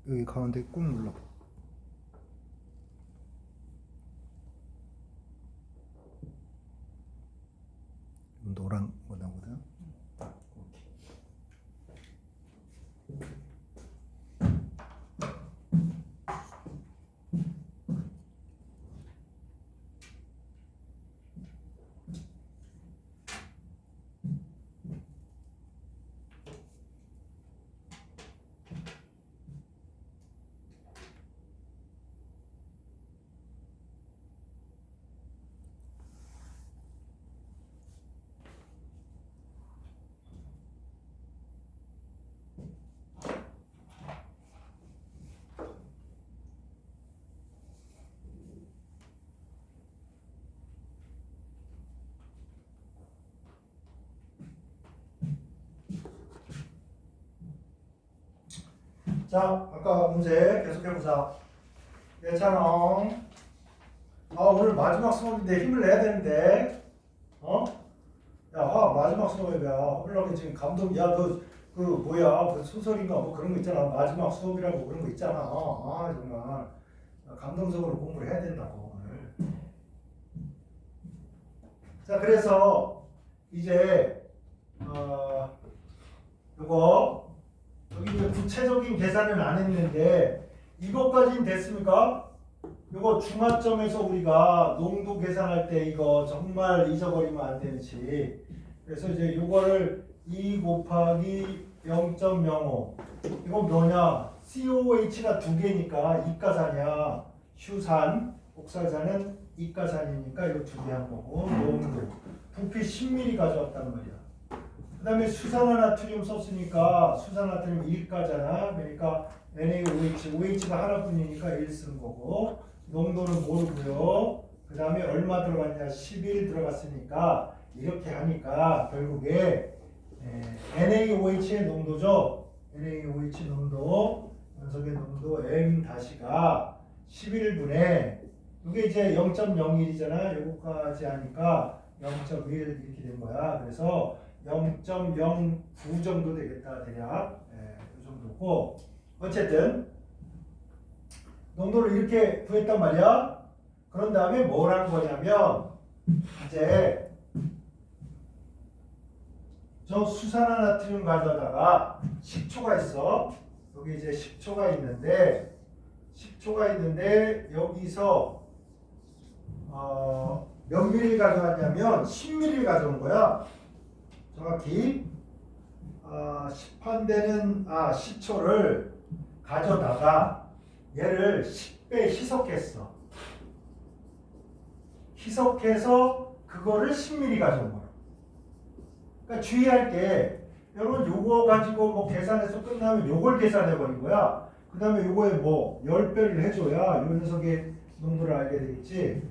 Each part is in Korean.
여기 가운데 꾹 눌러. 노란 거 나오거든. 자, 아까 문제 계속해보자. 예찬아, 오늘 마지막 수업인데 힘을 내야 되는데, 야, 마지막 수업이야. 흘러게 지금 감독, 야, 너 그 뭐야, 그 소설인가 뭐 그런 거 있잖아. 마지막 수업이라고 그런 거 있잖아. 정말 감동적으로 공부를 해야 된다고 오늘. 자, 그래서 이제 요거 여기 이제 구체적인 계산은 안 했는데 이것까지는 됐습니까? 이거 중화점에서 우리가 농도 계산할 때 이거 정말 잊어버리면 안 되지. 그래서 이제 이거를 2 곱하기 0.05 이거 뭐냐? COH가 두 개니까 이가산이야. 휴산, 옥살산은 이가산이니까 이거 두 개 한 거고 농도 부피 10ml 가져왔단 말이야. 그 다음에 수산화나트륨 썼으니까 수산화나트륨 1가잖아. 그러니까 NaOH, OH가 하나뿐이니까 1 쓰는 거고 농도는 모르고요. 그 다음에 얼마 들어갔냐? 11 들어갔으니까 이렇게 하니까 결국에 NaOH의 농도죠. NaOH 농도, 연석의 농도 M-가 11분의 이게 이제 0.01이잖아. 요거까지 하니까 0.1 이렇게 된 거야. 그래서 0.09 정도 되겠다. 대략 이 정도고 어쨌든 농도를 이렇게 구했단 말이야. 그런 다음에 뭘 한 거냐면 이제 저 수산화나트륨 가져다가 식초가 있어. 여기 이제 식초가 있는데 여기서 몇 미리 가져왔냐면 10ml 가져온 거야. 정확히 10판되는 식초를 가져다가 얘를 10배 희석했어. 희석해서 그거를 10ml 가져온 거야. 그러니까 주의할 게 여러분 요거 가지고 뭐 계산해서 끝나면 요걸 계산해 버린 거야. 그 다음에 요거에 뭐 10배를 해줘야 요 녀석의 농도를 알게 되겠지.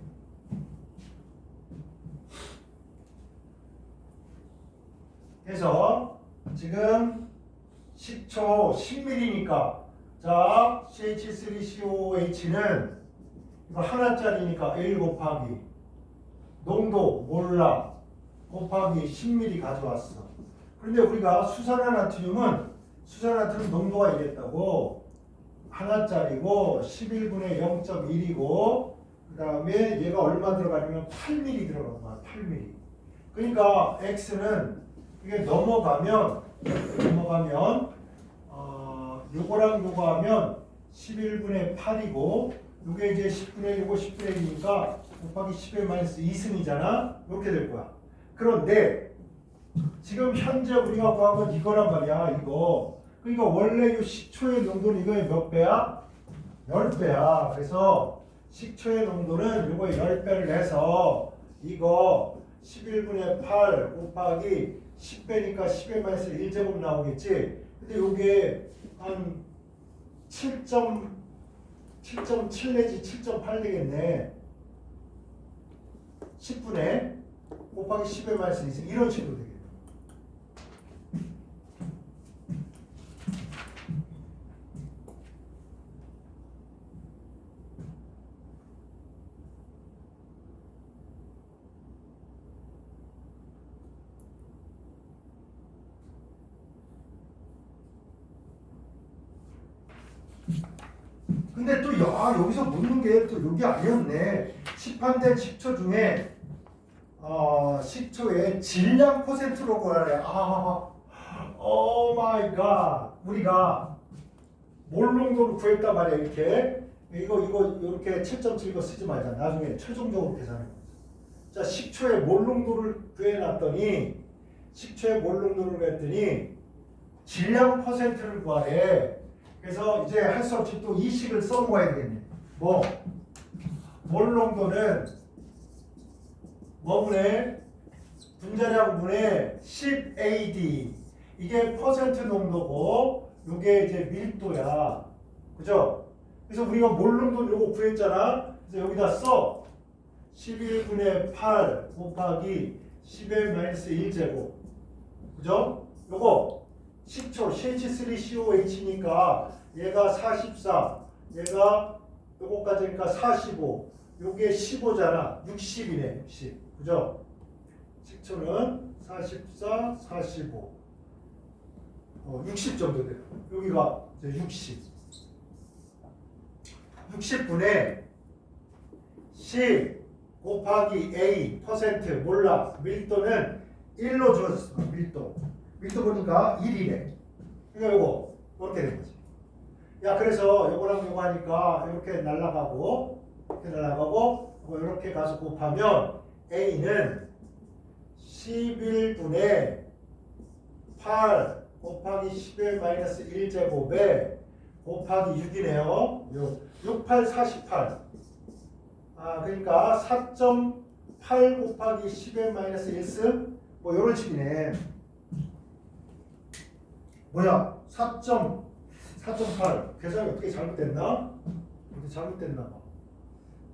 그래서 지금 식초 10ml니까 자 CH3COOH는 이거 하나짜리니까 1 곱하기 농도 몰라 곱하기 10ml 가져왔어. 그런데 우리가 수산화나트륨은 수산화나트륨 농도가 이랬다고 하나짜리고 11분의 0.1이고 그 다음에 얘가 얼마 들어가냐면 8ml 들어간 거야. 8ml. 그러니까 X는 이게 넘어가면 요거랑 요거 하면 11분의 8이고 요게 이제 10분의 1이고 10분의 1이니까 곱하기 10의 마이너스 2승이잖아. 이렇게 될 거야. 그런데 지금 현재 우리가 구한 건 이거란 말이야. 이거. 그러니까 원래 이 식초의 농도는 이거의 몇 배야? 10배야. 그래서 식초의 농도는 이거의 10배를 해서 이거 11분의 8 곱하기 10배니까 10의 마이너스 1제곱 나오겠지. 근데 요게 한 7.7 내지 7.8 되겠네. 10분의 곱하기 10의 마이너스 2승 이런 식으로 되겠네. 근데 또 여기서 묻는 게 또 여기 아니었네. 시판된 식초 중에 식초의 질량 퍼센트로 구하래. 오 마이 갓. 우리가 몰 농도를 구했단 말이야. 이렇게 이거 이렇게 7.7 쓰지 말자. 나중에 최종적으로 계산해. 자, 식초의 몰 농도를 구해놨더니 질량 퍼센트를 구하래. 그래서 이제 할 수 없이 또 이 식을 써먹어야 되겠네. 몰 농도는 뭐분의 분자량분의 10AD. 이게 퍼센트 농도고 이게 이제 밀도야. 그죠? 그래서 우리가 몰 농도 요거 구했잖아. 그래서 여기다 써. 11분의 8 곱하기 10의 -1제곱. 그죠? 요거 식초 CH3COH니까 얘가 44, 얘가 요거까지니까 45, 요게 15잖아. 60이네. 60. 그죠? 식초는 44, 45, 60 정도 돼요. 여기가 이제 60. 60분의 10 곱하기 A 퍼센트 몰라. 밀도는 1로 주어졌어. 밀도 보니까 1이래. 그러니까 요거 이렇게 된 거지. 야, 그래서 요거랑 요거 하니까 이렇게 날아가고 이렇게 가서 곱하면 A는 11분의 8 곱하기 10의 -1제곱에 곱하기 6이네요. 6, 8, 48. 그러니까 4.8 곱하기 10의 -1승 뭐 이런 식이네. 뭐야? 4.8 계산이 어떻게 잘못됐나? 어떻게 잘못됐나 봐.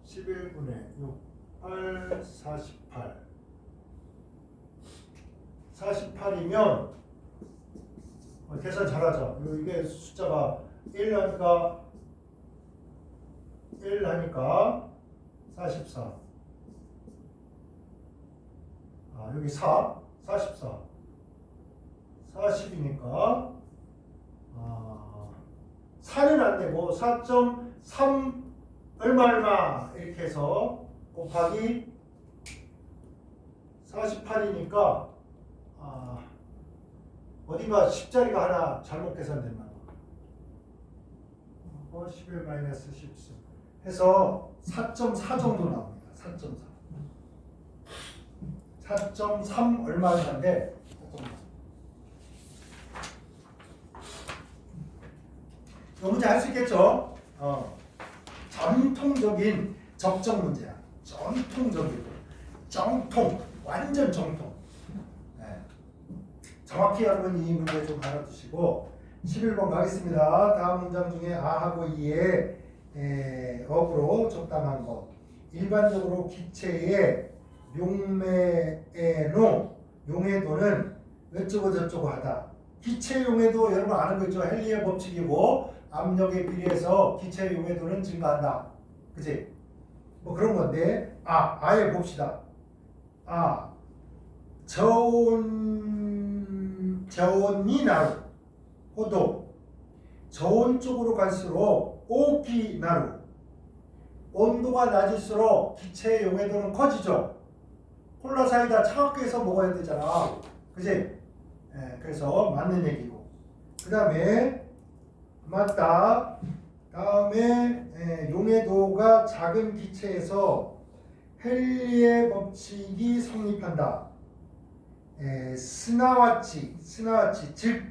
11분의 6, 8, 48. 48이면 계산 잘하자. 이게 숫자가 1 하니까 44. 여기 4, 44. 40이니까 4는 안 되고 4.3 얼마 이렇게 해서 곱하기 48이니까 어딘가 10자리가 하나 잘못 계산됐나 봐. 11 -14 해서 4.4 정도 나옵니다. 4.3 얼마인데 이 문제 할 수 있겠죠? 전통적인 적정 문제야. 전통적이고 정통, 완전 정통. 네. 정확히 여러분 이 문제 좀 알아두시고 11번 가겠습니다. 다음 문장 중에 아하고 이의 어구로 적당한 것. 일반적으로 기체의 용해도는 어쩌고 저쩌고 하다. 기체 용해도 여러분 아는 거 있죠? 헨리의 법칙이고 압력에 비례해서 기체 용해도는 증가한다. 그치? 뭐 그런 건데 아예 봅시다. 저온이 나루 호도 저온 쪽으로 갈수록 오기 나루 온도가 낮을수록 기체의 용해도는 커지죠. 콜라 사이다 차갑게 해서 먹어야 되잖아. 그치? 그래서 맞는 얘기고. 그 다음에 맞다. 다음에 용해도가 작은 기체에서 헨리의 법칙이 성립한다. 스나와치 즉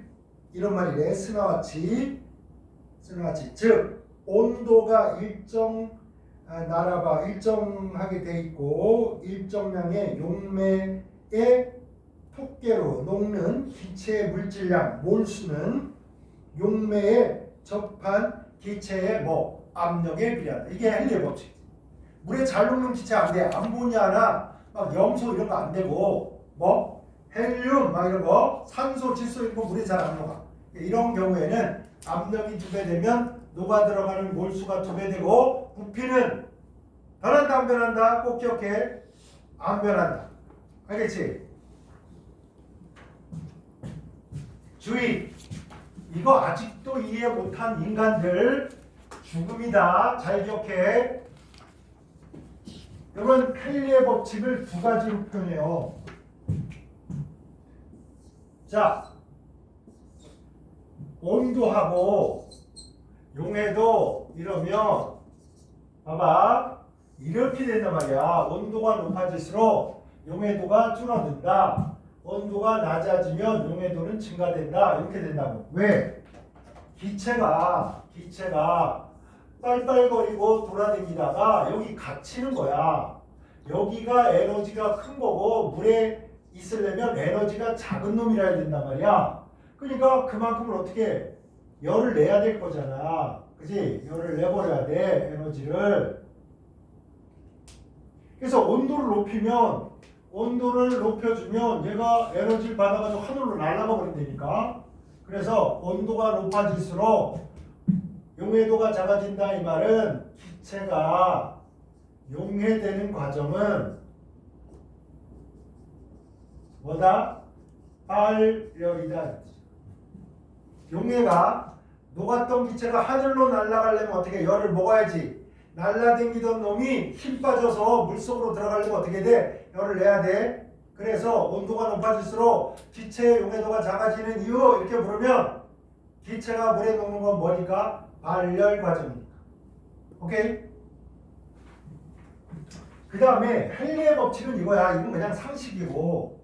이런 말이래. 스나와치 즉 온도가 일정하게 돼 있고 일정량의 용매의 토끼로 녹는 기체의 물질량 몰수는 용매에 접한 기체의 압력에 비례한다. 이게 헨리의 법칙. 물에 잘 녹는 기체 안 돼. 암모니아나 막 염소 이런 거 안 되고 헬륨 막 이런 거 산소, 질소 이런 거 물에 잘 안 녹아. 이런 경우에는 압력이 2배 되면 녹아 들어가는 몰수가 2배 되고 부피는 변한다 안 변한다? 꼭 기억해. 안 변한다. 알겠지? 주의! 이거 아직도 이해 못한 인간들 죽음이다. 잘 기억해. 이건 헨리의 법칙을 두 가지로 표현해요. 자, 온도하고 용해도 이러면 봐봐 이렇게 된단 말이야. 온도가 높아질수록 용해도가 줄어든다. 온도가 낮아지면 용해도는 증가된다. 이렇게 된다고. 왜? 기체가 빨빨거리고 돌아다니다가 여기 갇히는 거야. 여기가 에너지가 큰 거고 물에 있으려면 에너지가 작은 놈이라 해야 된단 말이야. 그러니까 그만큼을 어떻게 열을 내야 될 거잖아. 그지? 열을 내버려야 돼. 에너지를. 그래서 온도를 높여주면 얘가 에너지를 받아가지고 하늘로 날아가 버린다니까. 그래서 온도가 높아질수록 용해도가 작아진다 이 말은 기체가 용해되는 과정은 뭐다? 발열이다. 용해가 녹았던 기체가 하늘로 날아가려면 어떻게 열을 먹어야지. 날아다니던 놈이 힘 빠져서 물속으로 들어가려면 어떻게 돼? 열을 내야 돼. 그래서 온도가 높아질수록 기체의 용해도가 작아지는 이유 이렇게 부르면 기체가 물에 녹는 건 뭐니까? 발열 과정이니까. 오케이? 그 다음에 헨리의 법칙은 이거야. 이건 그냥 상식이고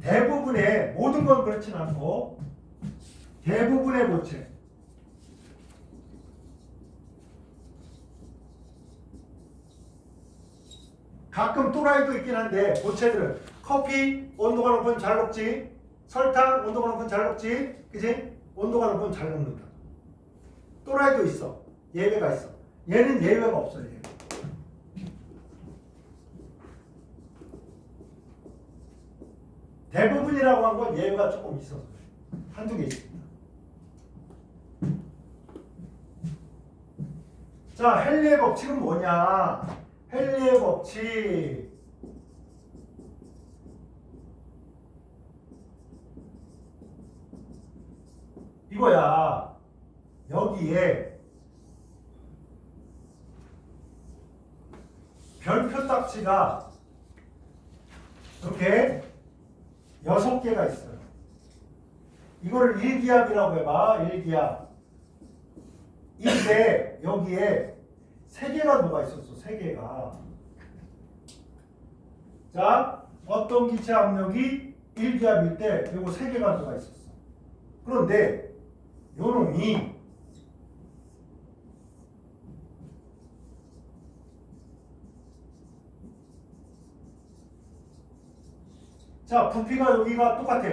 대부분의 모든 건 그렇진 않고 대부분의 법칙 가끔 또라이도 있긴 한데 고체들은 커피 온도가 높으면 잘 녹지. 설탕 온도가 높으면 잘 녹지. 그지? 온도가 높으면 잘 녹는다. 또라이도 있어. 예외가 있어. 얘는 예외가 없어. 얘. 대부분이라고 한 건 예외가 조금 있어서 한두 개 있습니다. 자, 헨리의 법칙은 뭐냐? 헨리의 법칙 이거야. 여기에 별표 딱지가 이렇게 6개가 있어요. 이거를 일기압이라고 해봐. 일기압. 이때 여기에 3개가 녹아 있었어. 3개가. 자, 어떤 기체 압력이 일기압일 때 요거 3개가 녹아 있었어. 그런데 요놈이 자, 부피가 여기가 똑같아.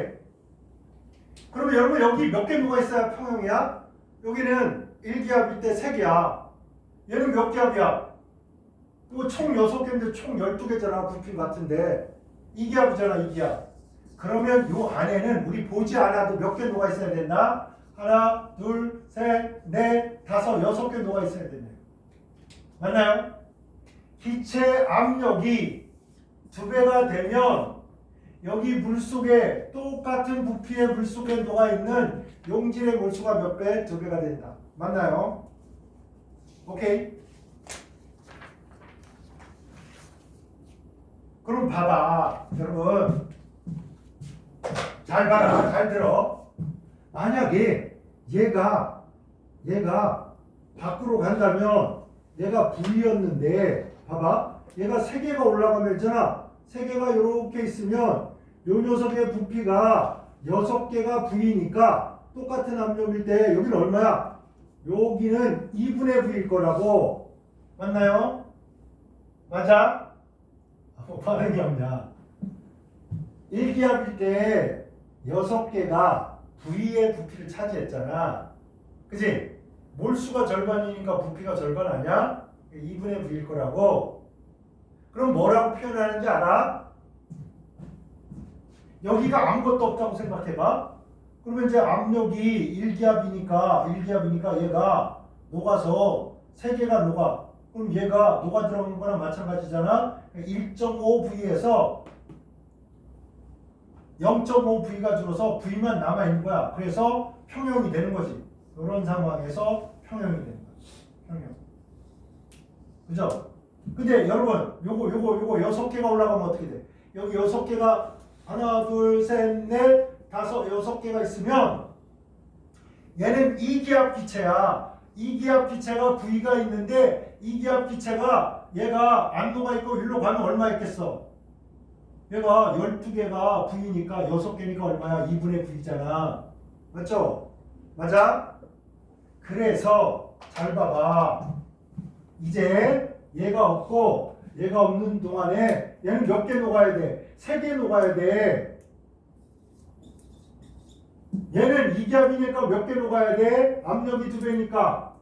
그러면 여러분 여기 몇 개 녹아 있어야 평형이야? 여기는 일기압일 때 3개야. 얘는 몇 기압이야? 또 총 6개인데 총 12개잖아. 부피 같은데 2기압이잖아. 2기압. 그러면 요 안에는 우리 보지 않아도 몇 개 녹아 있어야 된다? 하나, 둘, 셋, 넷, 다섯, 6개 녹아 있어야 된다. 맞나요? 기체 압력이 2배가 되면 여기 물속에 똑같은 부피의 물속에 녹아있는 용질의 몰수가 몇 배? 2배가 된다. 맞나요? 오케이? 그럼 봐봐. 여러분 잘 봐라. 잘 들어. 만약에 얘가 밖으로 간다면 얘가 V였는데 봐봐. 얘가 3개가 올라가면 있잖아. 3개가 이렇게 있으면 요 녀석의 부피가 6개가 V니까 똑같은 압력일 때 여기는 얼마야? 여기는 2분의 V일 거라고. 맞나요? 맞아? 반응이 없냐? 일기압일 때 6개가 V의 부피를 차지했잖아. 그치? 몰수가 절반이니까 부피가 절반 아니야? 2분의 V일 거라고. 그럼 뭐라고 표현하는지 알아? 여기가 아무것도 없다고 생각해봐. 그러면 이제 압력이 일기압이니까 얘가 녹아서 3개가 녹아. 그럼 얘가 녹아 들어오는 거랑 마찬가지잖아. 1.5V에서 0.5V가 줄어서 V만 남아있는 거야. 그래서 평형이 되는 거지. 이런 상황에서 평형이 되는 거야. 평형. 그죠? 근데 여러분 요거 6개가 올라가면 어떻게 돼? 여기 6개가 하나 둘 셋 넷 다섯 6개가 있으면 얘는 이기압 기체야. 이기압 기체가 V가 있는데 이기압 기체가 얘가 안도가 있고 일로 가면 얼마 있겠어? 얘가 12개가 V니까 6개니까 얼마야? 2분의 V잖아. 맞죠? 맞아? 그래서 잘 봐봐. 이제 얘가 없고 얘가 없는 동안에 얘는 몇 개 녹아야 돼? 3개 녹아야 돼. 얘는 이기압이니까 몇 개 녹아야 돼? 압력이 2배니까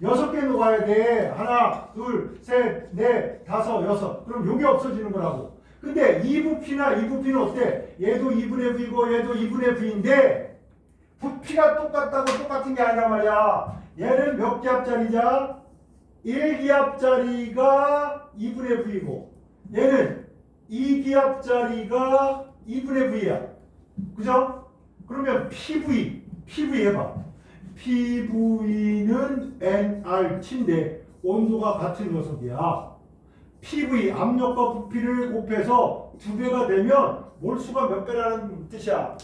6개 녹아야 돼. 하나, 둘, 셋, 넷, 다섯, 여섯. 그럼 요게 없어지는 거라고. 근데 2부피나 2부피는 어때? 얘도 2분의 V고 얘도 2분의 V인데 부피가 똑같은 게 아니란 말이야. 얘는 몇 기압짜리자? 1기압짜리가 2분의 V고 얘는 2기압짜리가 2분의 V야. 그죠? 그러면 PV 해봐. PV는 nRT인데 온도가 같은 녀석이야. PV 압력과 부피를 곱해서 2배가 되면 몰수가 몇 배라는 뜻이야?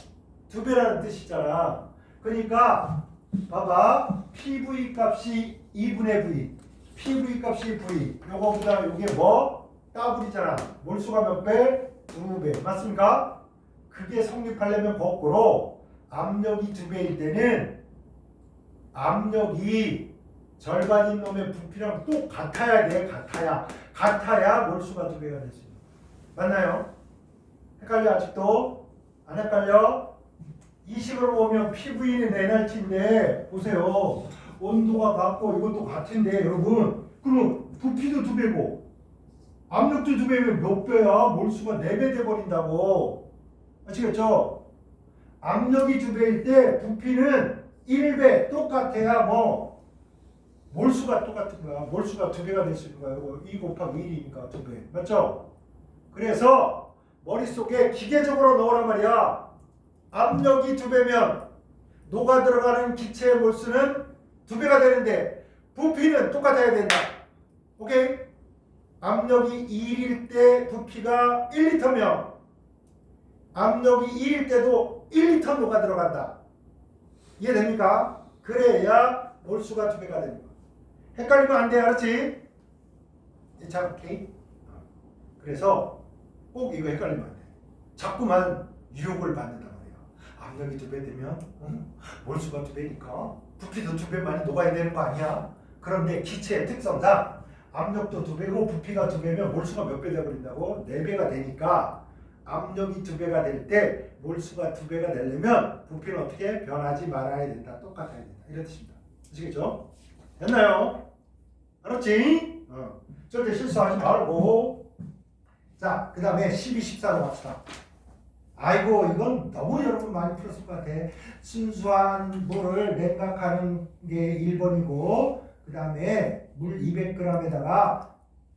2배라는 뜻이잖아. 그러니까 봐봐. PV 값이 2분의 V. PV 값이 V. 요거보다 요게 뭐? 더블이잖아. 몰수가 몇 배? 2배. 맞습니까? 그게 성립하려면 거꾸로 압력이 2배일 때는 압력이 절반인 놈의 부피랑 똑같아야 돼. 같아야 몰수가 2배가 될 수 있는. 맞나요? 헷갈려 아직도? 안 헷갈려? 이 식으로 보면 PV는 nRT인데 보세요. 온도가 같고 이것도 같은데 여러분 그러면 부피도 2배고 압력도 2배면 몇 배야? 몰수가 4배 돼버린다고. 아시겠죠? 압력이 2배일 때 부피는 1배 똑같아야 뭐 몰수가 똑같은 거야. 몰수가 2배가 될 수 있는 거야. 이거 2 곱하기 1이니까 2배. 맞죠? 그래서 머릿속에 기계적으로 넣으란 말이야. 압력이 2배면 녹아 들어가는 기체의 몰수는 2배가 되는데 부피는 똑같아야 된다. 오케이? 압력이 2일 때 부피가 1리터면 압력이 2일 때도 1리터 녹아 들어간다. 이해됩니까? 그래야 몰수가 2배가 됩니다. 헷갈리면 안 돼. 알았지? 자, 오케이? 그래서 꼭 이거 헷갈리면 안 돼. 자꾸만 유혹을 받는단 말이야. 압력이 2배 되면 몰수가 2배니까 부피도 2배 많이 녹아야 되는 거 아니야? 그런데 기체의 특성상 압력도 2배고 부피가 2배면 몰수가 몇 배 되어버린다고? 4배가 되니까 압력이 2배가 될 때 몰수가 2배가 되려면 부피는 어떻게? 변하지 말아야 된다. 똑같아야 된다. 이런 뜻입니다. 아시겠죠? 됐나요? 알았지? 절대 실수하지 말고. 자, 그 다음에 12, 14로 갑시다. 아이고 이건 너무 여러분 많이 풀었을 것 같아. 순수한 물을 냉각하는 게 1번이고 그 다음에 물 200g에다가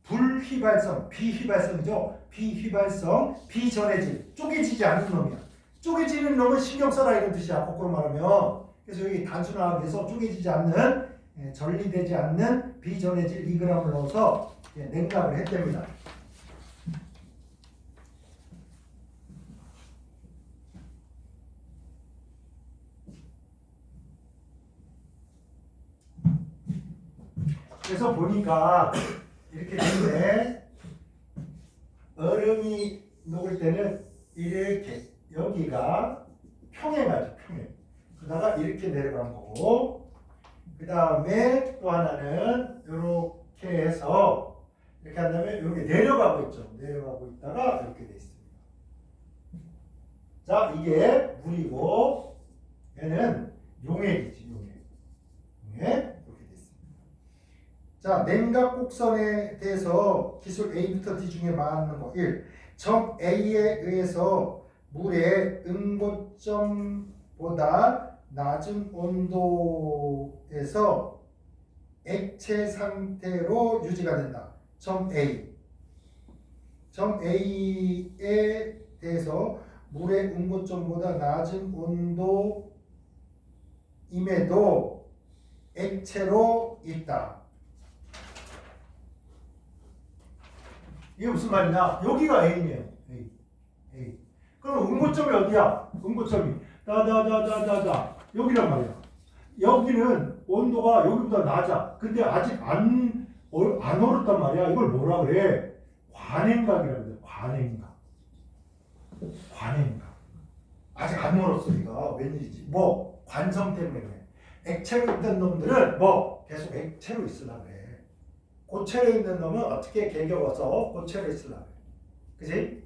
불휘발성, 비휘발성이죠. 비휘발성, 비전해질, 쪼개지지 않는 놈이야. 쪼개지는 놈은 신경 써라 이런 뜻이야. 거꾸로 말하면. 그래서 여기 단순하게 해서 쪼개지지 않는, 전리되지 않는 비전해질 2g을 넣어서 냉각을 했답니다. 그래서 보니까 이렇게 되는데 얼음이 녹을 때는 이렇게 여기가 평행하죠. 평행. 그러다가 이렇게 내려간 거고 그 다음에 또 하나는 이렇게 해서 이렇게 한 다음에 이렇게 내려가고 있죠. 내려가고 있다가 이렇게 돼 있습니다. 자, 이게 물이고 얘는 용액이지. 용액. 자, 냉각 곡선에 대해서 기술 A부터 D 중에 맞는 거 1. 점 A에 의해서 물의 응고점보다 낮은 온도에서 액체 상태로 유지가 된다. 점 A. 점 A에 대해서 물의 응고점보다 낮은 온도임에도 액체로 있다. 이게 무슨 말이냐? 여기가 A네요. A. A. 그럼 응고점이 어디야? 응고점이 다다다다다다 여기란 말이야. 여기는 온도가 여기보다 낮아. 근데 아직 안 얼었단 말이야. 이걸 뭐라 그래? 관행각이라고 그래. 관행각. 관행각. 아직 안 얼었어. 이거 웬일이지? 뭐 관성 때문에 그래. 액체로 있던 놈들은 뭐 계속 액체로 있으라 그래. 고체로 있는 놈은 어떻게 개겨워서 고체로 있으라 그래. 그지?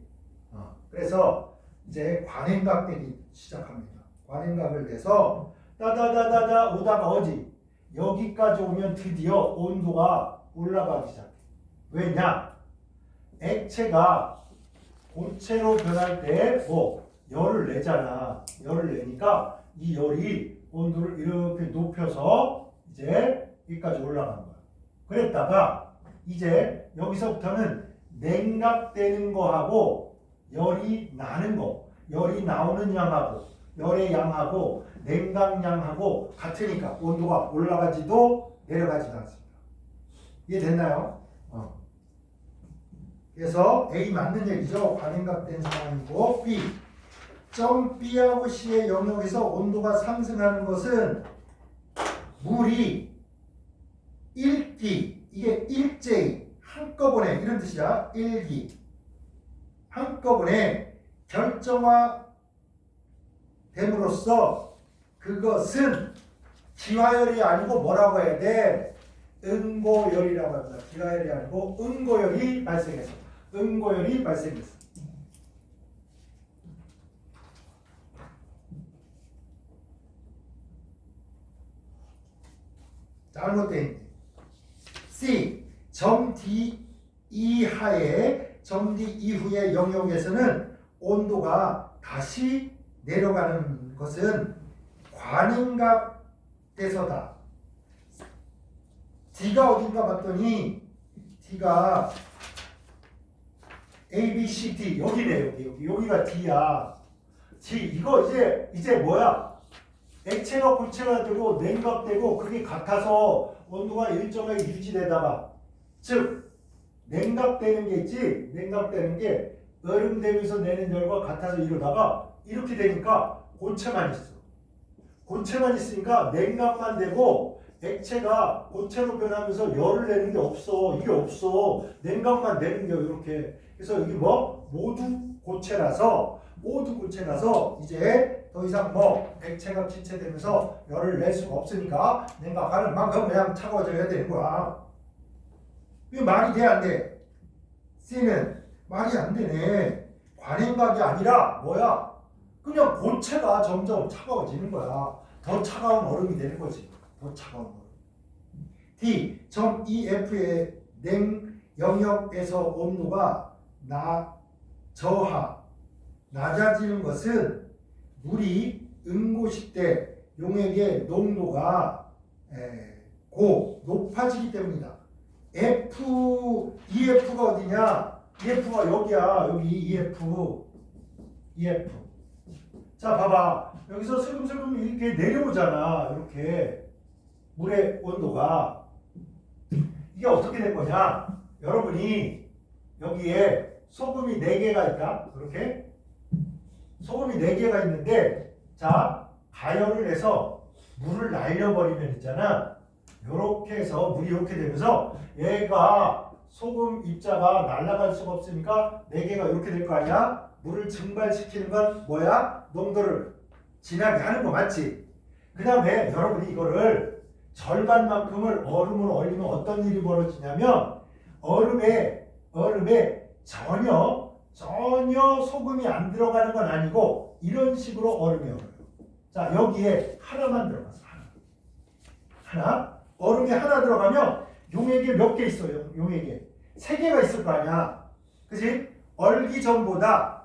그래서 이제 관행각되기 시작합니다. 관행각을 내서 따다다다다 오다가 어디? 여기까지 오면 드디어 온도가 올라가기 시작해. 왜냐? 액체가 고체로 변할 때 뭐 열을 내잖아. 열을 내니까 이 열이 온도를 이렇게 높여서 이제 여기까지 올라간 거야. 그랬다가 이제 여기서부터는 냉각되는 거하고 열이 나는 거, 열이 나오는 양하고 열의 양하고 냉각량하고 같으니까 온도가 올라가지도 내려가지도 않습니다. 이해됐나요? 그래서 A 맞는 얘기죠. 관행각된 상황이고 B. 점 B하고 C의 영역에서 온도가 상승하는 것은 물이 일기, 이게 일제히 한꺼번에 이런 뜻이야. 일기 한꺼번에 결정화됨으로써 그것은 기화열이 아니고 뭐라고 해야 돼? 응고열이라고 합니다. 기화열이 아니고 응고열이 발생했어. 응고열이 발생했어. 잘못된 있네. C. 점 D 이하의 점 D 이후의 영역에서는 온도가 다시 내려가는 것은 관행각돼서다. D가 어딘가 봤더니 D가 A, B, C, D 여기네. 여기가 D야. D 이거 이제 뭐야? 액체가 고체가 되고 냉각되고 그게 같아서 온도가 일정하게 유지되다가 즉 냉각되는 게 있지. 냉각되는 게 얼음되면서 내는 열과 같아서 이러다가 이렇게 되니까 고체만 있어. 고체만 있으니까 냉각만 되고 액체가 고체로 변하면서 열을 내는 게 없어. 이게 없어. 냉각만 내는 게 이렇게. 그래서 여기 뭐 모두 고체라서 이제 더 이상 뭐 액체가气체되면서 열을 낼 수가 없으니까 냉각하는 만큼 그냥 차가워져야 되는 거야. 이게 말이 돼 안 돼? C는 말이 안 되네. 관행각이 아니라 뭐야? 그냥 고체가 점점 차가워지는 거야. 더 차가운 얼음이 되는 거지. 더 차가운 얼음. D. 점 EF의 냉 영역에서 온도가 낮아지는 것은 물이 응고시 때 용액의 농도가 높아지기 때문이다. EF가 어디냐? EF가 여기야. 여기 EF. 자, 봐봐. 여기서 슬금슬금 이렇게 내려오잖아. 이렇게 물의 온도가. 이게 어떻게 된 거냐? 여러분이 여기에 소금이 4개가 있다. 그렇게? 소금이 4개가 있는데 자, 가열을 해서 물을 날려버리면 있잖아. 이렇게 해서 물이 이렇게 되면서 얘가 소금 입자가 날아갈 수가 없으니까 4개가 이렇게 될 거 아니야? 물을 증발시키는 건 뭐야? 농도를 진하게 하는 거 맞지? 그 다음에 여러분이 이거를 절반만큼을 얼음으로 얼리면 어떤 일이 벌어지냐면 얼음에 전혀 소금이 안 들어가는 건 아니고 이런 식으로 얼음이 얼어요. 자, 여기에 하나만 들어갔어. 하나. 얼음이 하나 들어가면 용액이 몇 개 있어요? 용액에 3개가 있을 거 아니야. 그치? 얼기 전보다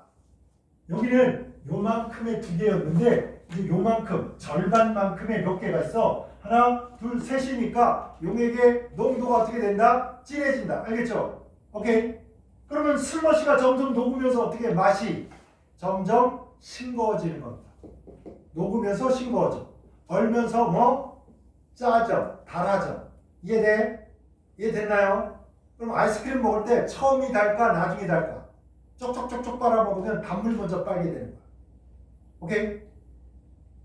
여기는 요만큼의 2개였는데 이제 요만큼 절반만큼의 몇 개가 있어. 하나, 둘, 셋이니까 용액의 농도가 어떻게 된다? 진해진다. 알겠죠? 오케이? 그러면 슬러시가 점점 녹으면서 어떻게 맛이 점점 싱거워지는 겁니다. 녹으면서 싱거워져. 얼면서 뭐? 짜져. 달아져. 이해돼? 이해됐나요? 그럼 아이스크림 먹을 때 처음이 달까 나중이 달까? 쪽쪽쪽쪽 빨아먹으면 단물 먼저 빨게 되는 거야. 오케이?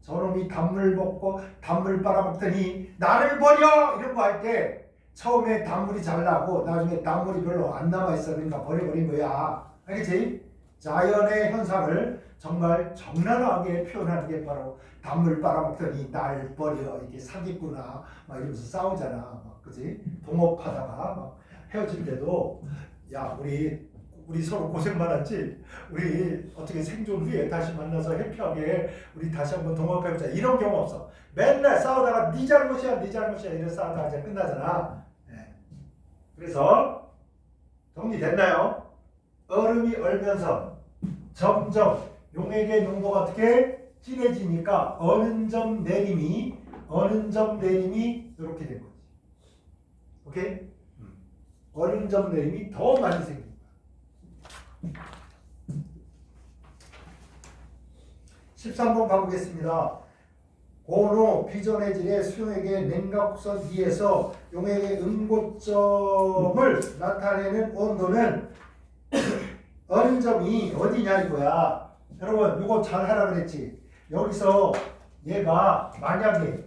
저놈이 단물 먹고 단물 빨아먹더니 나를 버려! 이런 거 할 때 처음에 단물이 잘 나고 나중에 단물이 별로 안 남아있으니까 버려버린 거야. 알겠지? 자연의 현상을 정말 적나라하게 표현하는 게 바로 단물 빨아먹더니 날 버려 이게 사기꾼아 막 이러면서 싸우잖아. 막, 그지? 동업하다가 막 헤어질 때도 야 우리 서로 고생 많았지? 우리 어떻게 생존 후에 다시 만나서 해피하게 우리 다시 한번 동업해보자. 이런 경우 없어. 맨날 싸우다가 네 잘못이야 네 잘못이야 이래 싸우다가 이제 끝나잖아. 네. 그래서 정리됐나요? 얼음이 얼면서 점점 용액의 농도가 어떻게 진해지니까 어느 점 내림이 이렇게 된 거지. 오케이? 어느 점 내림이 더 많이 생깁니다. 13번 가보겠습니다. 고노 비전해질의 수용액의 냉각선 위에서 용액의 응고점을 나타내는 온도는 어느 점이 어디냐 이거야. 여러분 이거 잘 하라 그랬지. 여기서 얘가 만약에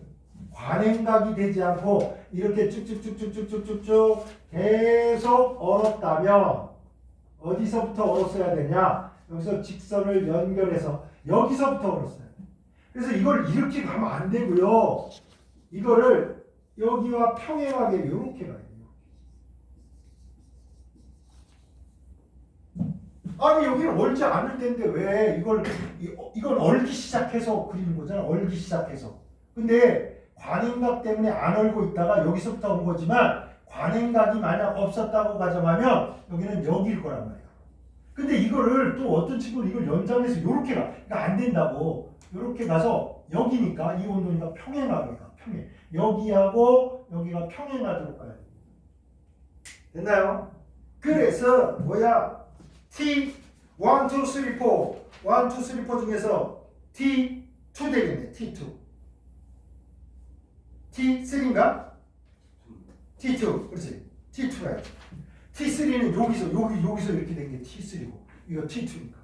관행각이 되지 않고 이렇게 쭉쭉쭉쭉쭉쭉쭉 계속 얼었다면 어디서부터 얼었어야 되냐? 여기서 직선을 연결해서 여기서부터 얼었어요. 그래서 이걸 이렇게 가면 안 되고요. 이거를 여기와 평행하게 이렇게 가야 돼요. 아니 여기는 얼지 않을 텐데 왜 이건 얼기 시작해서 그리는 거잖아. 얼기 시작해서. 근데 관행각 때문에 안 얼고 있다가 여기서부터 온 거지만 관행각이 만약 없었다고 가정하면 여기는 여기일 거란 말이야. 근데 이거를 또 어떤 친구는 이걸 연장해서 이렇게 가. 그러니까 안 된다고. 이렇게 가서 여기니까 이 온도니까 평행하게 가. 평행. 여기하고 여기가 평행하도록 가야 돼. 됐나요? 그래서 뭐야? T 1, 2, 3, 4 1, 2, 3, 4 중에서 T2 되겠네. T2 T3인가? T2 그렇지. T2라 T3는 여기서 이렇게 된 게 T3고 이거 T2니까.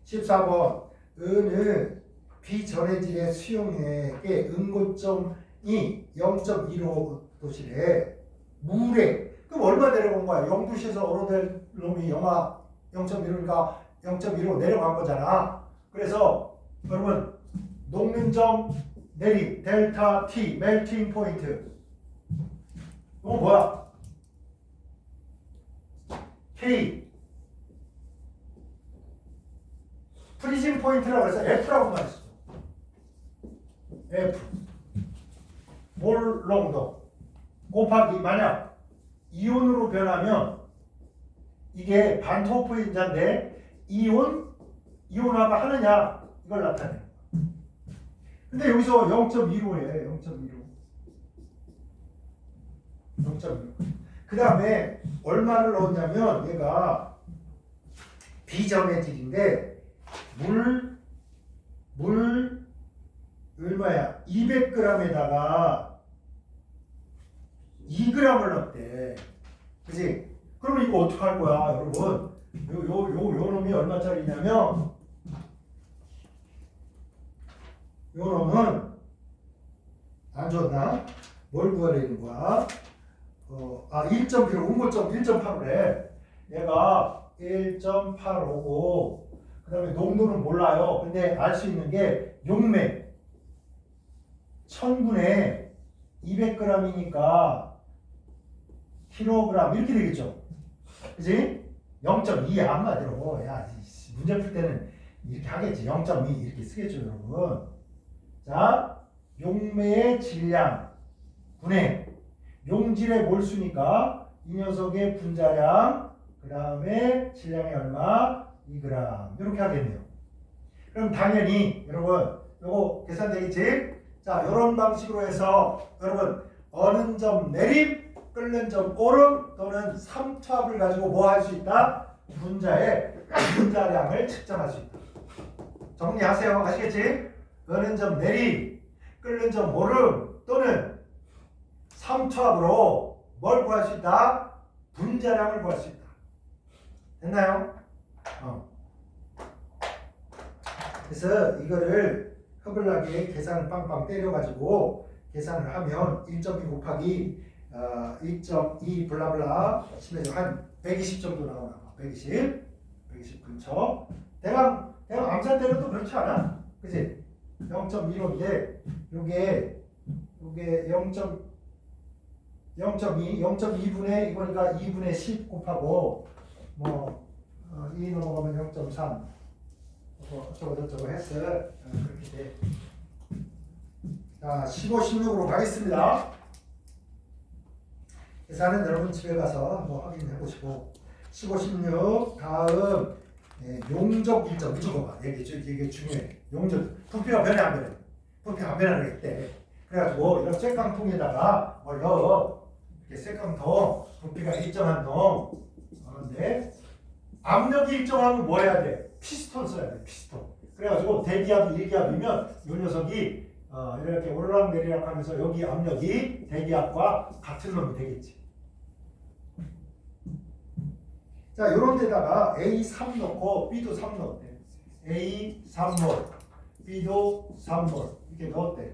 14번 은은 비전해질의 수용액의 응고점이 0.15도시래. 물에 그럼 얼마 내려간 거야? 0도시에서 얼어될 놈이 영하 0.15니까 0.15 내려간 거잖아. 그래서 여러분 녹는 점 내림 델타 T 멜팅 포인트 이건 뭐야? K 프리징 포인트라고 해서 F라고 말했어. F 몰 농도 곱하기 만약 이온으로 변하면 이게 반토프 인자인데 이온화가 하느냐 이걸 나타내. 근데 여기서 0.15에 0.15. 그 다음에 얼마를 넣었냐면 얘가 비전해질인데 물 얼마야? 200g에다가 2g을 넣었대. 그치? 그러면 이거 어떡할 거야, 여러분? 요 놈이 얼마짜리냐면 요 놈은 안 줬나? 뭘 구하려 있는 거야? 1.8 응고점 1.85래. 얘가 1.85고 그 다음에 농도는 몰라요. 근데 알 수 있는 게 용맥 1000분의 200g이니까 킬로그램 이렇게 되겠죠. 그치? 0.2야 한마디로. 야 문제 풀 때는 이렇게 하겠지. 0.2 이렇게 쓰겠죠 여러분. 자 용매의 질량 분해 용질의 몰수니까 이 녀석의 분자량 그 다음에 질량이 얼마? 2g 이렇게 하겠네요. 그럼 당연히 여러분 요거 계산되겠지? 자 이런 방식으로 해서 여러분 어는 점 내림 끓는 점 오름 또는 삼투압을 가지고 뭐 할 수 있다? 분자의 분자량을 측정할 수 있다. 정리하세요. 아시겠지? 어는 점 내림 끓는 점 오름 또는 삼투압으로 뭘 구할 수 있다? 분자량을 구할 수 있다. 됐나요? 그래서 이거를 허블나게 계산을 빵빵 때려가지고 계산을 하면 1.2 곱하기 1.2 블라블라 치면 한 120 정도 나오나 봐. 120 근처. 대강 암산 때려도 그렇지 않아? 그치? 0.15인데 요게 0.2분의 이거니까 2분의 10 곱하고 2 넘어가면 0.3 어쩌고 했어. 그렇게 돼. 자, 15, 16으로 가겠습니다. 계산은 여러분 집에 가서 한번 확인해 보시고 15, 16 다음 용적 일정 이거 봐. 이게 중요해. 용적 부피가 변해 안 변해? 부피가 안 변하는 게 있대. 그래가지고 이런 쇠깡통에다가 뭘 넣어. 이렇게 쇠깡통 부피가 일정한 놈. 그런데 압력이 일정하면 뭐 해야 돼? 피스톤 써야 돼. 피스톤. 그래가지고 대기압이 1기압이면 이 녀석이 이렇게 오르락내리락 하면서 여기 압력이 대기압과 같은 놈이 되겠지. 자, 요런 데다가 A 3 넣고 B도 3 넣었대. A 3몰, B도 3몰 이렇게 넣었대.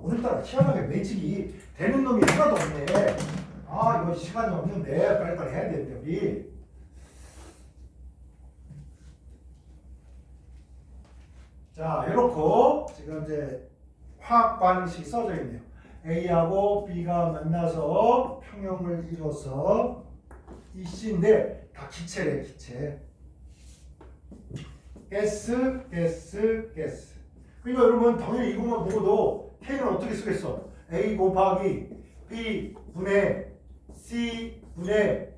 오늘따라 희한하게 매직이 되는 놈이 하나도 없네. 이거 시간이 없는데 빨리빨리 해야 되는데 우리. 자, 이렇고 지금 이제 화학 반응식이 써져 있네요. A하고 B가 만나서 평형을 이뤄서 이 C인데 다 기체래, 기체. 가스. 그러니까 여러분 당연히 이것만 보고도 K는 어떻게 쓰겠어? A 곱하기 B 분의 C 분의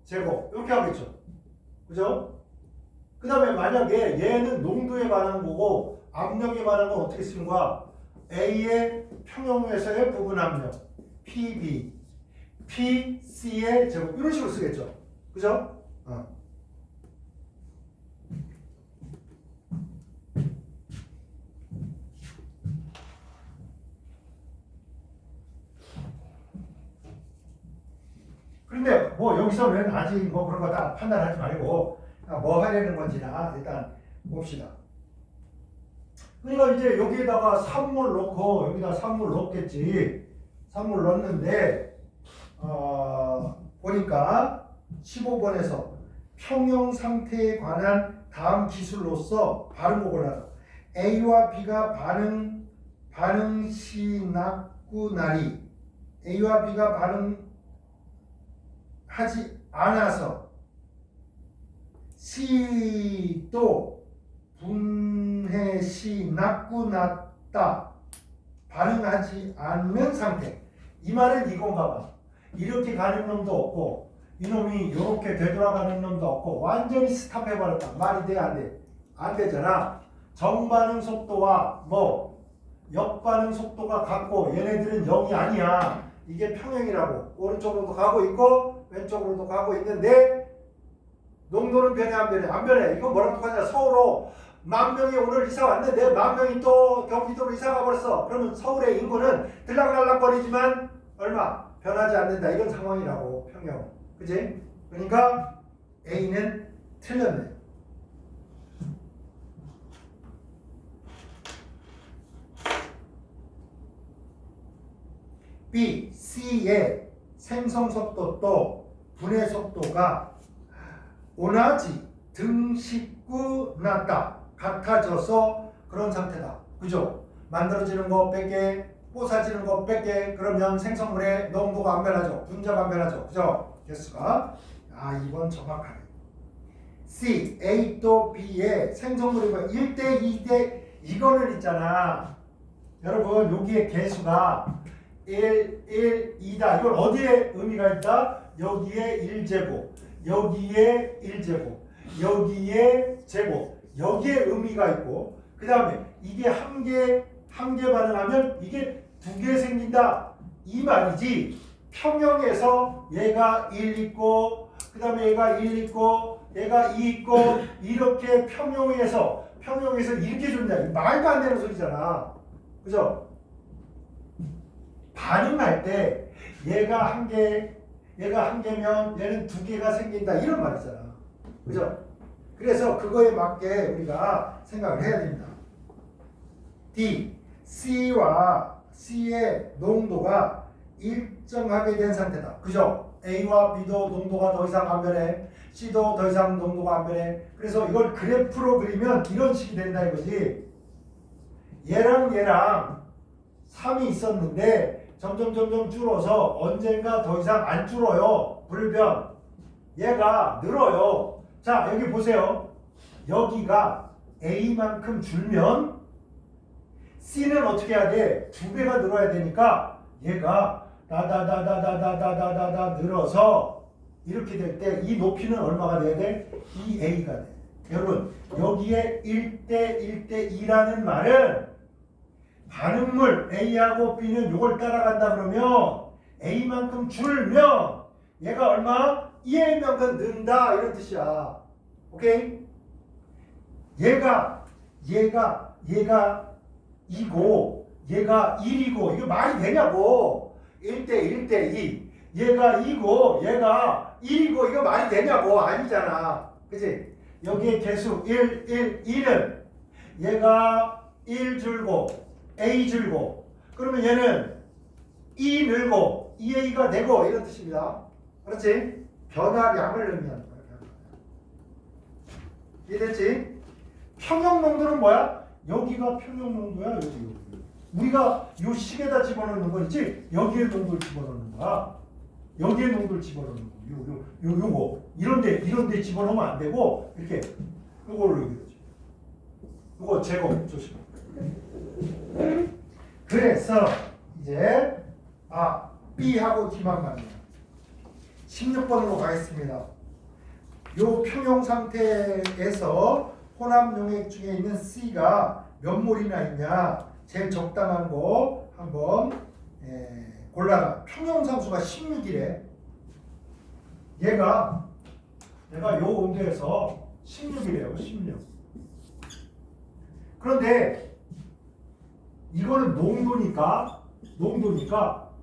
제곱 이렇게 하겠죠. 그죠? 그 다음에 만약에 얘는 농도에 관한 거고 압력에 관한 건 어떻게 쓰는 거야? A의 평형에서의 부분 압력 PB PC의 제곱 이런 식으로 쓰겠죠. 그죠? 그런데 여기서는 아직 그런 거 다 판단하지 말고 뭐 하려는 건지나 일단 봅시다. 그러니까 이제 여기에다가 산물 넣고 여기다 산물 넣겠지. 산물 넣는데 보니까 15번에서 평형 상태에 관한 다음 기술로서 바른 거 골라라. A와 B가 반응 시 낙구나리 A와 B가 반응하지 않아서 C도 분해 시 낙구났다 반응하지 않는 상태. 이 말은 이건가 봐. 이렇게 가는 놈도 없고 이놈이 이렇게 되돌아가는 놈도 없고 완전히 스탑해버렸다. 말이 돼? 안 돼? 안 되잖아. 정반응 속도와 역반응 속도가 같고 얘네들은 0이 아니야. 이게 평형이라고. 오른쪽으로도 가고 있고 왼쪽으로도 가고 있는데 농도는 변해 안 변해? 안 변해. 이거 뭐라고 하냐. 서울로 10,000명이 오늘 이사 왔는데 10,000명이 또 경기도로 이사 가버렸어. 그러면 서울의 인구는 들락날락거리지만 얼마? 변하지 않는다. 이런 상황이라고. 평형. 그치? 그러니까 A는 틀렸네. B, C의 생성 속도 분해 속도가 온화지 등식구 났다. 같아져서 그런 상태다. 그죠? 만들어지는 거 빼게, 뽀사지는 거 빼게, 그러면 생성물의 농도가 안 변하죠. 분자가 안 변하죠. 그죠? 개수가. 2번 정확하네. C, A 또 B의 생성물이 1대 2대 이거는 있잖아. 여러분 여기에 개수가 1, 2다. 이건 어디에 의미가 있다? 여기에 1제곱, 여기에 1제곱, 여기에 제곱, 여기에 의미가 있고, 그 다음에 이게 한 개 반응하면 이게 2개 생긴다. 이 말이지. 평형에서 얘가 1 있고, 그 다음에 얘가 1 있고, 얘가 2 있고, 이렇게 평형에서 이렇게 줬냐. 말도 안 되는 소리잖아. 그죠? 반응할 때 얘가 한 개면 얘는 두 개가 생긴다 이런 말이잖아. 그죠? 그래서 그거에 맞게 우리가 생각을 해야 됩니다. D, C와 C의 농도가 일정하게 된 상태다. 그죠? A와 B도 농도가 더 이상 안 변해. C도 더 이상 농도가 안 변해. 그래서 이걸 그래프로 그리면 이런 식이 된다 이거지. 얘랑 3이 있었는데 점점 줄어서 언젠가 더 이상 안 줄어요. 불변. 얘가 늘어요. 자, 여기 보세요. 여기가 A만큼 줄면 C는 어떻게 해야 돼? 2배가 늘어야 되니까 얘가 다다다다다다다다다 늘어서 이렇게 될 때 이 높이는 얼마가 돼야 돼? 2A가 돼. 여러분, 여기에 1대 2라는 말은 반응물 A하고 B는 이걸 따라간다 그러면 A만큼 줄면 얘가 얼마? 2A만큼 는다 이런 뜻이야. 오케이? 얘가 2고 얘가 1이고 이게 말이 되냐고. 1대 2 얘가 2고 얘가 1이고 이거 말이 되냐고. 아니잖아. 그치? 여기에 개수 1은 얘가 1 줄고 A 줄고 그러면 얘는 2 늘고 2A가 되고 이런 뜻입니다. 그렇지? 변화량을 의미하는 거야. 이해됐지? 평형 농도는 뭐야? 여기가 평형 농도야. 여기. 우리가 요 식에다 집어넣는 거 있지? 여기에 농도를 집어넣는 거야. 여기에 농도를 집어넣는 거. 요거 이런 데 집어넣으면 안 되고 이렇게 요걸로 이거지. 요거 제곱 조심. 그래서 이제 B하고 D만 맞네요. 16번으로 가겠습니다. 요 평형 상태에서 혼합 용액 중에 있는 C가 몇 몰이나 있냐? 제일 적당한 거 한번 골라라. 평형 상수가 16이래. 얘가 요 온도에서 16이래요. 16. 그런데 이거는 농도니까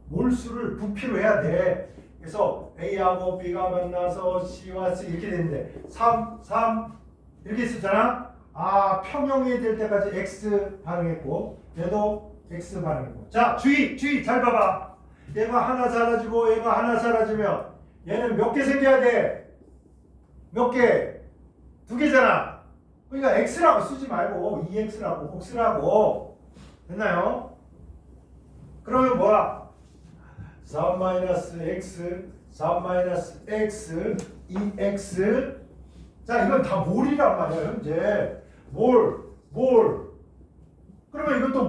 몰수를 부피로 해야 돼. 그래서 A하고 B가 만나서 C와 C 이렇게 되는데 3 이렇게 쓰잖아. 평형이 될 때까지 X 반응했고 얘도 X 반응했고. 자, 주의 잘 봐봐. 얘가 하나 사라지고 얘가 하나 사라지면 얘는 몇 개 생겨야 돼? 몇 개? 2개잖아. 그러니까 X라고 쓰지 말고 2X라고 꼭 쓰라고. 됐나요? 그러면 뭐야? 3-X 3-X 2X. 자, 이건 다 몰이란 말이야 현재. 몰. 그러면 이것도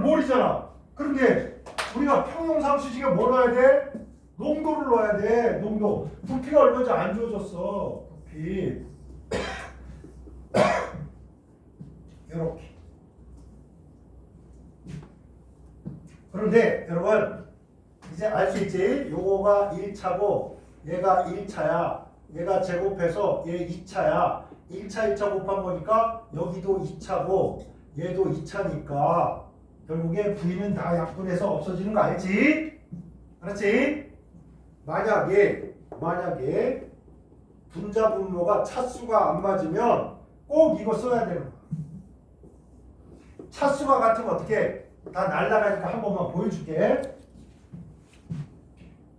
몰이잖아. 그런데 우리가 평형상수식에 뭘 넣어야 돼? 농도를 넣어야 돼. 농도. 부피가 얼마 전에 안 주어졌어. 부피. 이렇게. 그런데 여러분 이제 알 수 있지? 요거가 1차고 얘가 1차야. 얘가 제곱해서 얘 2차야. 1차 2차 곱한 거니까 여기도 2차고 얘도 2차니까 결국에 V는 다 약분해서 없어지는 거 알지? 그렇지? 만약에 분자 분모가 차수가 안 맞으면 꼭 이거 써야 되는 거야. 차수가 같으면 어떻게? 다 날라가니까 한 번만 보여줄게.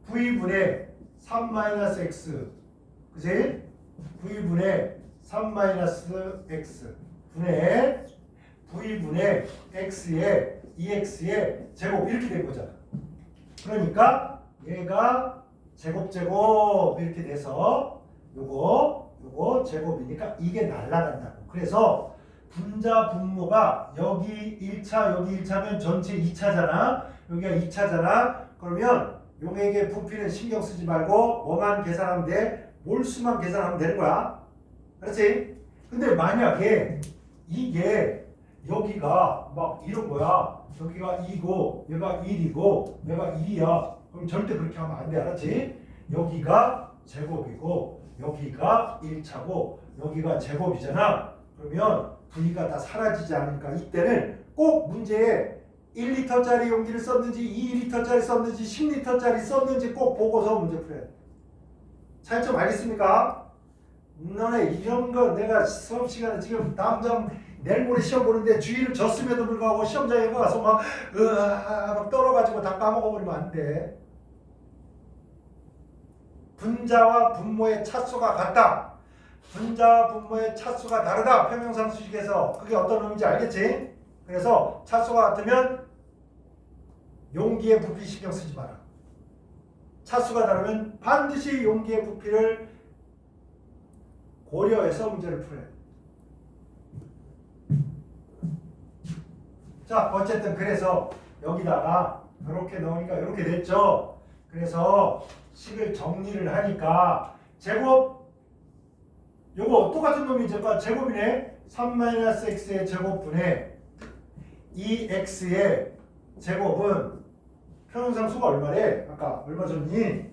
V분의 3-X 그치? V분의 3-X 분의 V분의 X의 2X의 제곱 이렇게 된 거잖아. 그러니까 얘가 제곱 이렇게 돼서 요거 제곱이니까 이게 날라간다고. 그래서 분자 분모가 여기 1차 여기 1차면 전체 2차잖아. 여기가 2차잖아. 그러면 용액의 부피는 신경 쓰지 말고 뭐만 계산하면 돼? 몰수만 계산하면 되는 거야. 그렇지? 근데 만약에 이게 여기가 막 이런 거야. 여기가 2고 얘가 1이고 얘가 2야. 그럼 절대 그렇게 하면 안 돼. 알았지? 여기가 제곱이고 여기가 1차고 여기가 제곱이잖아. 그러면 V가 다 사라지지 않으니까 이때는 꼭 문제에 1리터짜리 용기를 썼는지 2리터짜리 썼는지 10리터짜리 썼는지 꼭 보고서 문제 풀어야 돼. 차이점 알겠습니까? 너네 이런 거 내가 수업 시간에 지금 당장 내일 모레 시험 보는데 주의를 줬음에도 불구하고 시험장에 가서 막 떨어가지고 다 까먹어버리면 안 돼. 분자와 분모의 차수가 같다. 분자와 분모의 차수가 다르다. 평형상수식에서 그게 어떤 의미인지 알겠지? 그래서 차수가 같으면 용기의 부피 신경 쓰지 마라. 차수가 다르면 반드시 용기의 부피를 고려해서 문제를 풀어야 돼. 자, 어쨌든 그래서 여기다가 이렇게 넣으니까 이렇게 됐죠. 그래서 식을 정리를 하니까 제곱 요거 똑같은 놈이 제곱이네. 3-x의 제곱분의 2x의 제곱은 평형상수가 얼마래? 아까 얼마 줬니?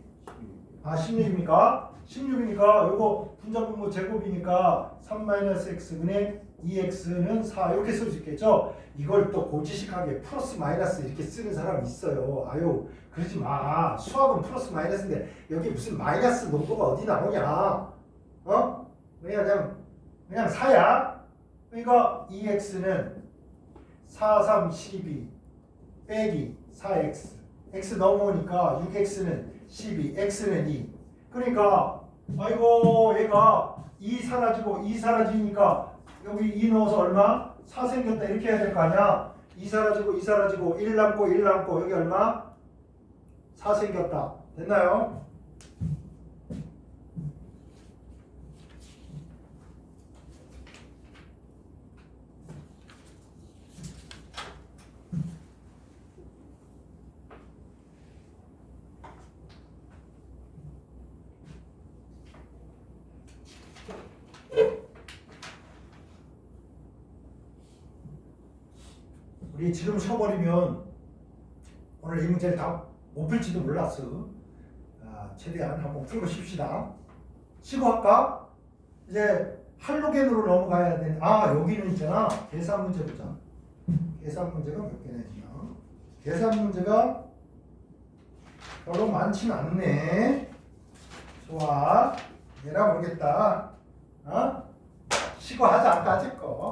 16입니까? 16이니까 요거 분자분모 제곱이니까 3-x분의 2x는 4 이렇게 쓸 수 있겠죠? 이걸 또 고지식하게 플러스 마이너스 이렇게 쓰는 사람이 있어요. 아유 그러지 마. 수학은 플러스 마이너스인데 여기 무슨 마이너스 농도가 어디 나오냐? 어? 그냥 4야. 그러니까 2x는 4, 3, 12 빼기 4x x 넘어오니까 6x는 12 x는 2 그러니까 아이고 얘가 2 사라지고 2 사라지니까 여기 2 넣어서 얼마? 4 생겼다 이렇게 해야 될 거 아니야. 2 사라지고 2 사라지고 1 남고 1 남고 여기 얼마? 4 생겼다. 됐나요? 우리 지금 쉬어버리면 오늘 이 문제를 다 못 풀지도 몰랐어. 최대한 한번 풀고 쉽시다. 쉬고 할까? 이제 할로겐으로 넘어가야 되는. 여기는 있잖아. 계산 문제 보자. 계산 문제가 몇 개나 있나? 계산 문제가 별로 많지는 않네. 좋아. 얘라 모르겠다. 쉬고 하자. 아까 아직 거.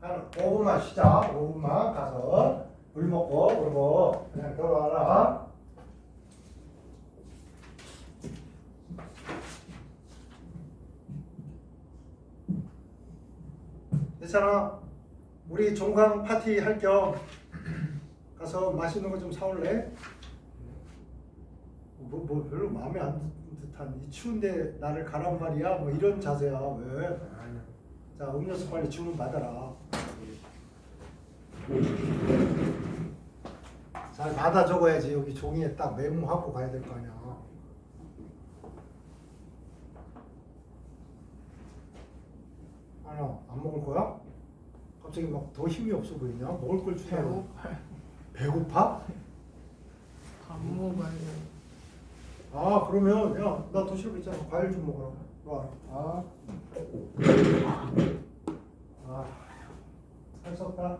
한 5분만 쉬자. 5분만 가서 물 먹고 그러고 그냥 들어와라. 괜찮아. 우리 종강 파티 할 겸 가서 맛있는 거 좀 사올래? 뭐 별로 마음에 안 드는 듯한 이 추운데 나를 가란 말이야? 뭐 이런 자세야. 왜? 자, 음료수 빨리 주문 받아라. 잘 받아 적어야지. 여기 종이에 딱 메모하고 가야 될 거 아니야. 안 먹을 거야? 갑자기 막 더 힘이 없어 보이냐? 먹을 걸 주세요. 배고파? 밥 먹어요. 그러면 야, 나 도시락 있잖아. 과일 좀 먹어라. 와. 살 썼다.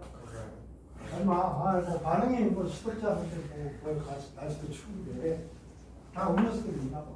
얼마? 뭐 반응이 뭐 시들지 않는데 뭐 날씨도 추운데 다 음료수들이 있나 봐.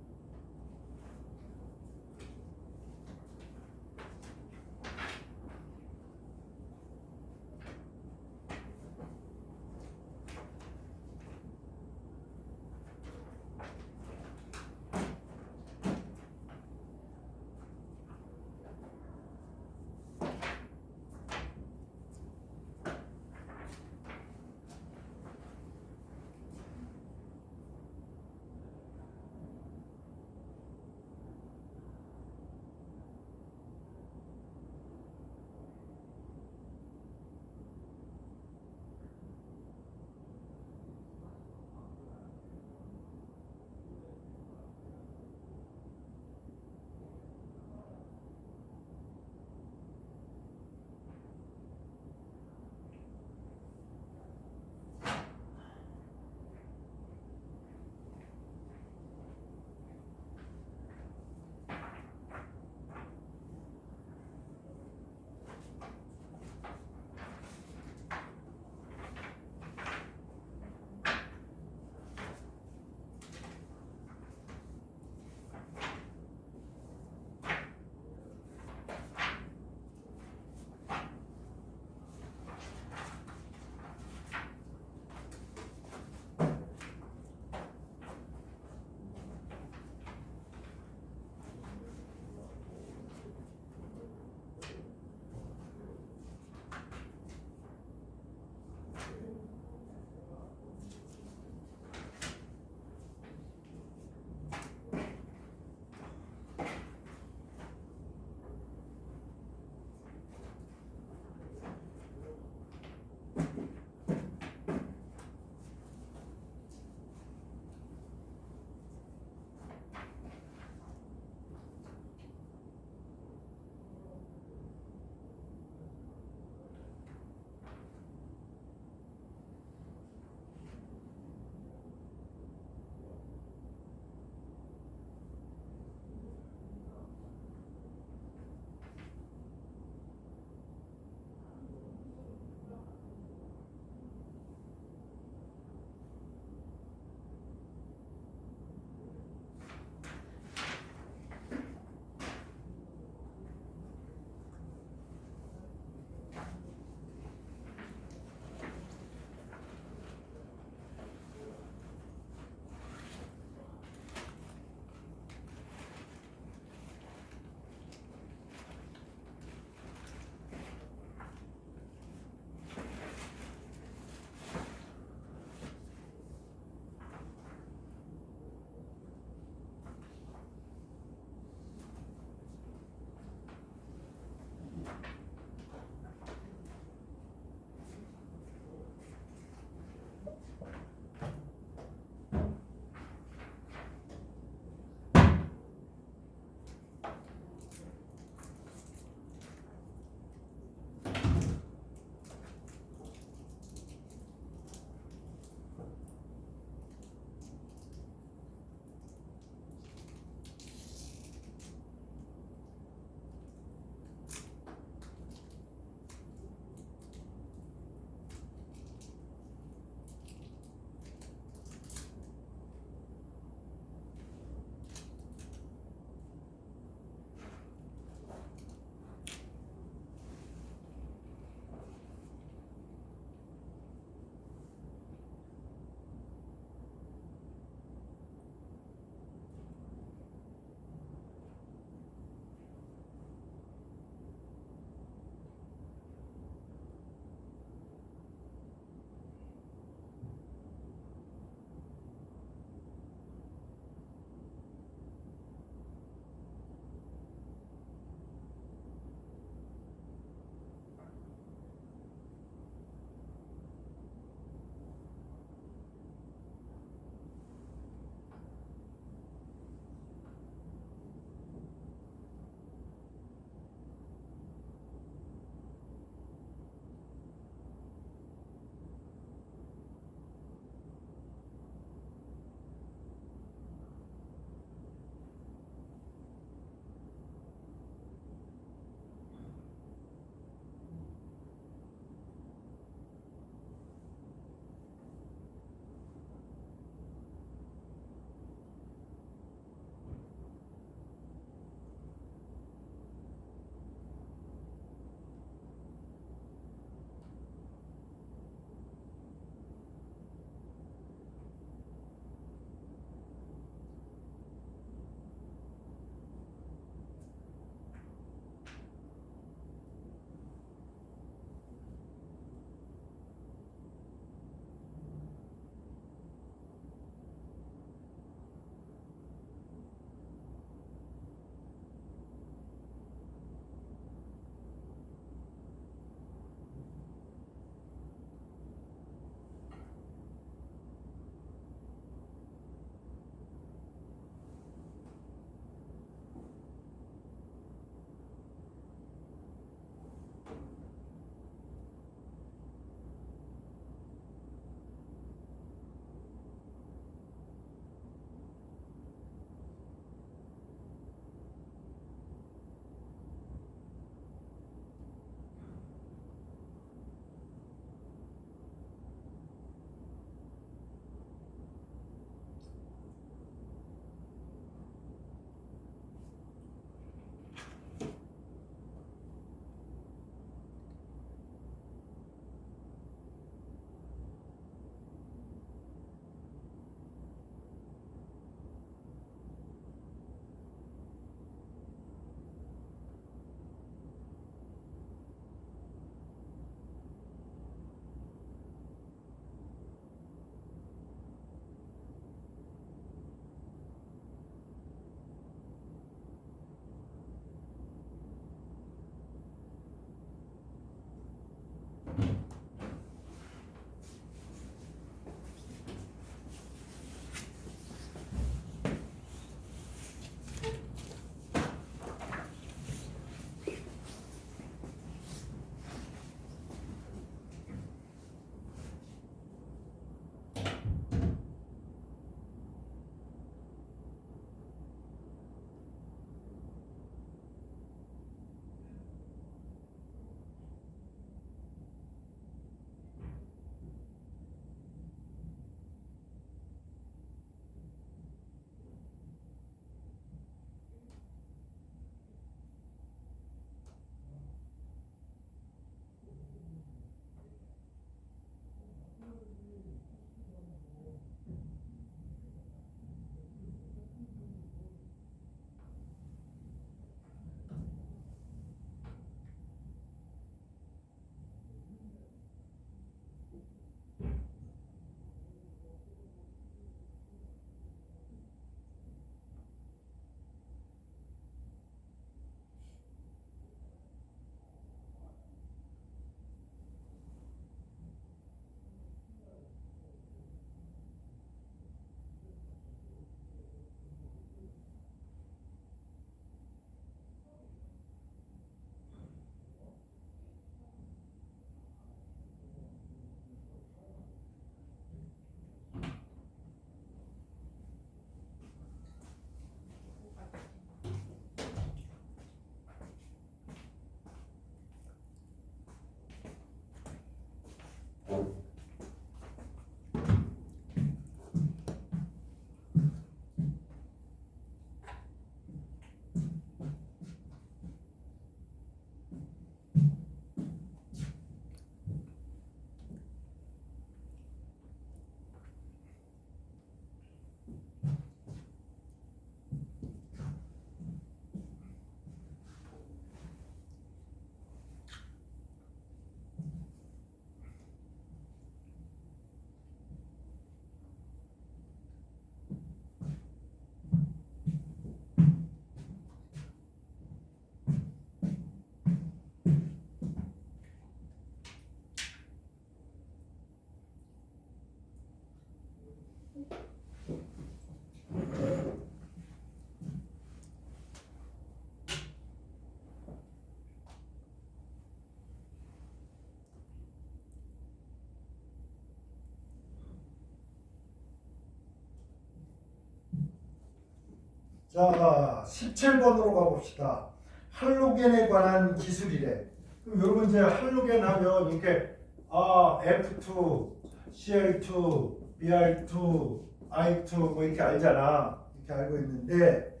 자, 17번으로 가봅시다. 할로겐에 관한 기술이래. 그럼 여러분 이제 할로겐 하면 이렇게 F2, Cl2, Br2, I2 뭐 이렇게 알잖아. 이렇게 알고 있는데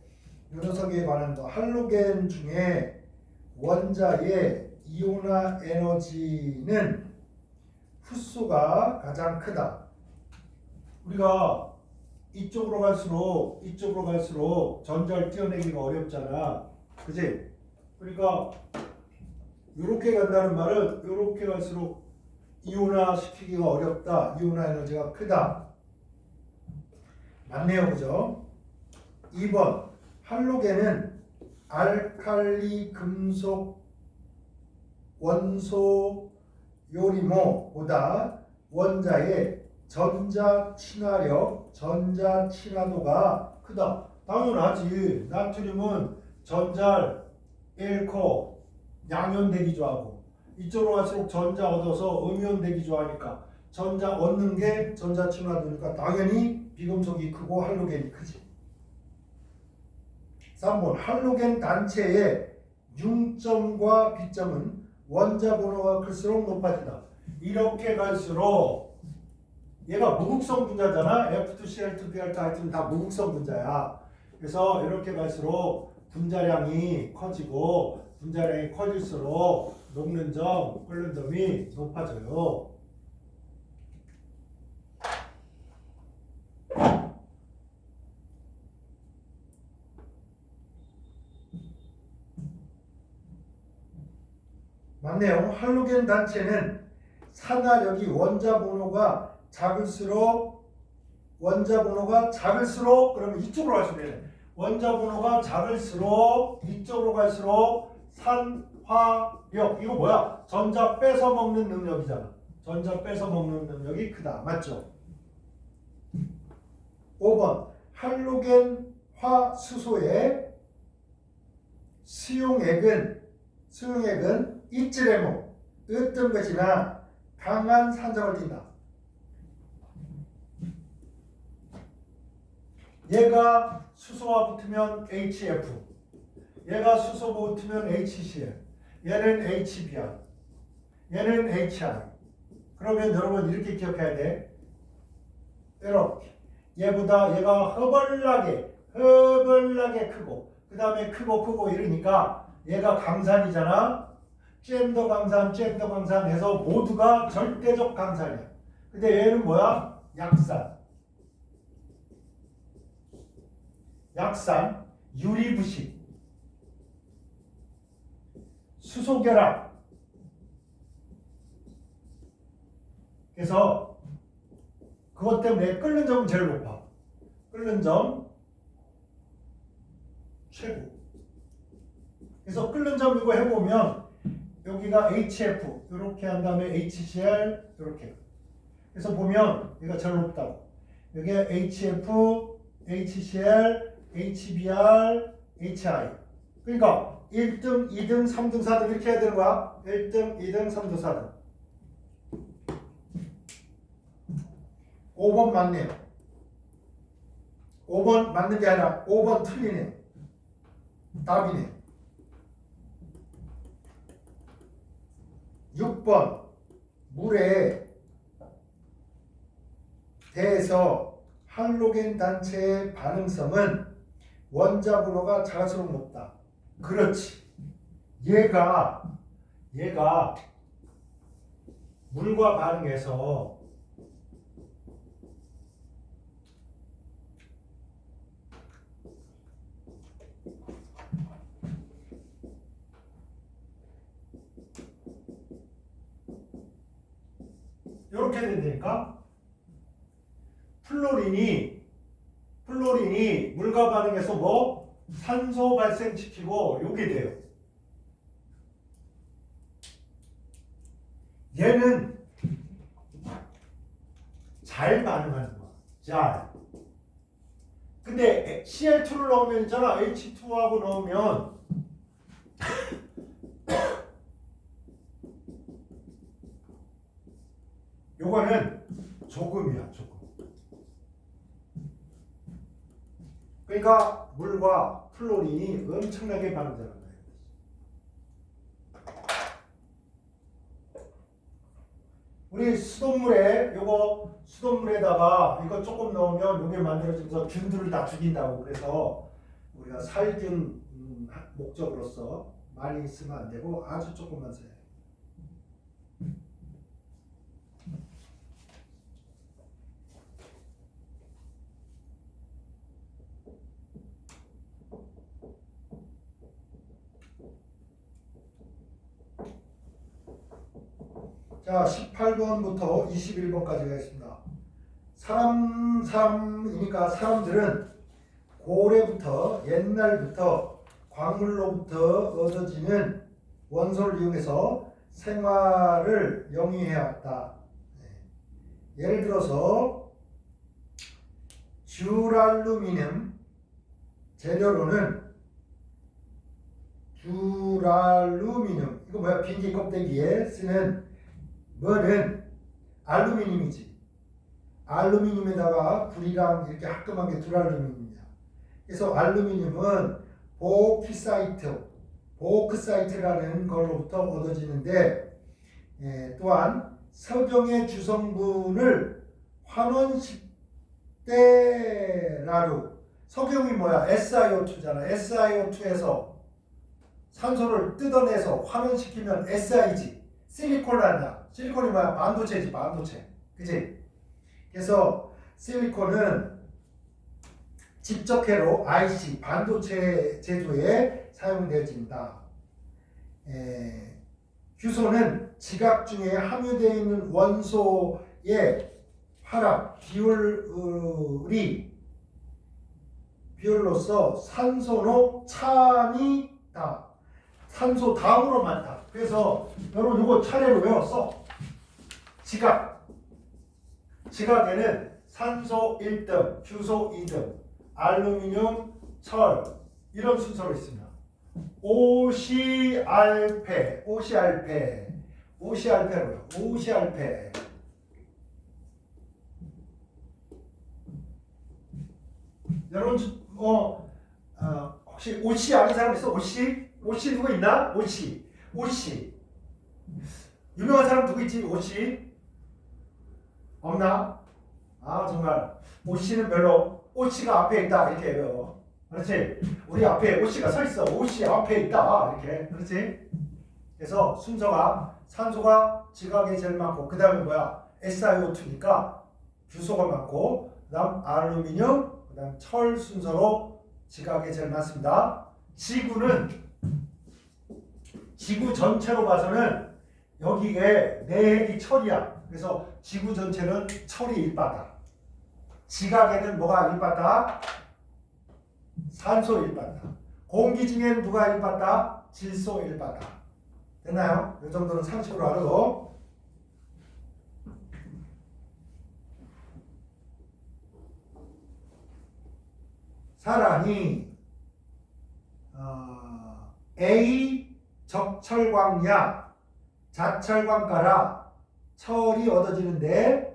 이 녀석에 관한 거 할로겐 중에 원자의 이온화 에너지는 흡수가 가장 크다. 우리가 이쪽으로 갈수록 전자를 떼어내기가 어렵잖아. 그지? 그러니까 이렇게 간다는 말은 이렇게 갈수록 이온화 시키기가 어렵다. 이온화 에너지가 크다. 맞네요. 그죠? 2번 할로겐은 알칼리 금속 원소 요리모보다 원자의 전자 친화력, 전자 친화도가 크다. 당연하지. 나트륨은 전자를 잃고 양연되기 좋아하고 이쪽으로 갈수록 전자 얻어서 음연되기 좋아하니까 전자 얻는 게 전자 친화도니까 당연히 비금속이 크고 할로겐이 크지. 3번 할로겐 단체의 융점과 비점은 원자 번호가 클수록 높아진다. 이렇게 갈수록 얘가 무극성 분자잖아. F2, Cl2, Br2 하여튼 다 무극성 분자야. 그래서 이렇게 갈수록 분자량이 커지고 분자량이 커질수록 녹는 점, 끓는 점이 높아져요. 맞네요. 할로겐 단체는 산화력이 원자 번호가 작을수록 그러면 이쪽으로 갈수록 원자 번호가 작을수록 이쪽으로 갈수록 산화력 이거 뭐야? 전자 뺏어 먹는 능력이잖아. 전자 뺏어 먹는 능력이 크다. 맞죠? 5번 할로겐 화수소의 수용액은 이질레모 어떤 것이나 강한 산성을 띈다. 얘가 수소와 붙으면 HF, 얘가 수소와 붙으면 HCl, 얘는 HBr, 얘는 HI. 그러면 여러분 이렇게 기억해야 돼. 이렇게 얘보다 얘가 허벌나게 크고 그 다음에 크고 이러니까 얘가 강산이잖아. 잼더 강산 해서 모두가 절대적 강산이야. 근데 얘는 뭐야? 약산, 유리부식, 수소결합. 그래서 그것 때문에 끓는 점은 제일 높아. 끓는 점 최고. 그래서 끓는 점 이거 해보면 여기가 HF 이렇게 한 다음에 HCl 이렇게. 그래서 보면 얘가 제일 높다고. 여기가 HF, HCl, HBr, HI. 그러니까 1등, 2등, 3등, 4등 이렇게 해야 되는 거야. 1등, 2등, 3등, 4등. 5번 맞네요. 5번 맞는 게 아니라 5번 틀리네요. 답이네. 6번 물에 대해서 할로겐 단체의 반응성은 원자 번호가 작을수록 높다. 그렇지. 얘가 물과 반응해서 이렇게 된다니까. 플로린이 물과 반응해서 뭐 산소 발생시키고 요게 돼요. 얘는 잘 반응하는 거야. 잘. 근데 Cl2를 넣으면 있잖아. H2하고 넣으면 요거는 조금이야. 조금. 그러니까 물과 플로린이 엄청나게 반응하는 거예요. 우리 수돗물에다가 이거 조금 넣으면 요게 만들어지면서 균들을 다 죽인다고. 그래서 우리가 살균 목적으로서 많이 쓰면 안 되고 아주 조금만 써야 돼요. 자, 18번부터 21번까지가 있습니다. 사람이니까 사람들은 고래부터 옛날부터 광물로부터 얻어지는 원소를 이용해서 생활을 영위해왔다. 예를 들어서 듀랄루미늄 재료로는 듀랄루미늄 이거 뭐야? 비행기 껍데기에 쓰는 뭐는 알루미늄이지. 알루미늄에다가 구리랑 이렇게 합금한 게 듀랄루미늄이야. 그래서 알루미늄은 보크사이트라는 걸로부터 얻어지는데, 또한 석영의 주성분을 환원식대라루. 석영이 뭐야? SiO2잖아. SiO2에서 산소를 뜯어내서 환원시키면 Si지. 실리콘을 한다. 실리콘이 뭐야? 반도체지, 반도체. 그치? 그래서 실리콘은 집적회로 IC, 반도체 제조에 사용되어진다. 규소는 지각 중에 함유되어 있는 원소의 화학 비율로서 산소노 찬이다. 산소 다음으로 많다. 그래서 여러분 이거 차례로 외웠어. 지각에는 산소 1등, 규소 2등, 알루미늄, 철 이런 순서로 있습니다. 오시알페로요. 오시알페. 여러분 혹시 오시 아는 사람 있어? 오시 누구 있나? 오시 유명한 사람 누구 있지? 오시 없나? 아 정말 오시는 별로. 오시가 앞에 있다 이렇게 해요. 그렇지? 우리 앞에 오시가 서 있어. 오시 앞에 있다 이렇게. 그렇지? 그래서 순서가 산소가 지각에 제일 많고 그 다음에 뭐야? SiO2니까 규소가 많고 그 다음 알루미늄 그 다음 철 순서로 지각에 제일 많습니다. 지구 전체로 봐서는 여기에 내핵이 철이야. 그래서 지구 전체는 철이 1바다. 지각에는 뭐가 1바다? 산소 1바다. 공기 중엔 누가 1바다? 질소 1바다. 됐나요? 이 정도는 상식으로 알아도. 사람이 A 적철광야 자철광가라 철이 얻어지는데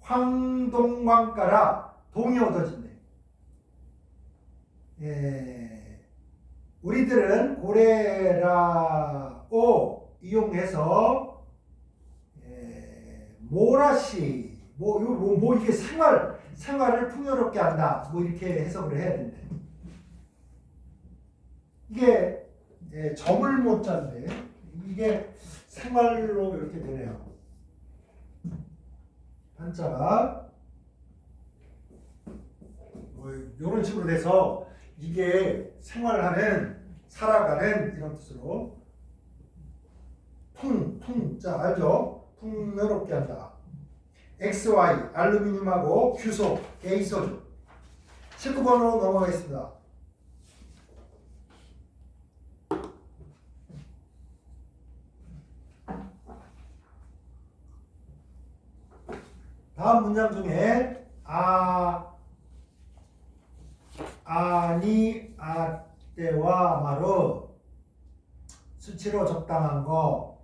황동광가라 동이 얻어진대. 우리들은 고레라を이용해서 모라시 이게 생활을 풍요롭게 한다. 뭐 이렇게 해석을 해야 된대. 이게 점을 못 잔데 이게 생활로 이렇게 되네요. 한자가 뭐 이런 식으로 돼서 이게 살아가는 이런 뜻으로 자 알죠? 풍요롭게 한다. XY 알루미늄하고 규소 A소주. 19번으로 넘어가겠습니다. 다음 문장 중에 아니 아때와 마루 수치로 적당한 거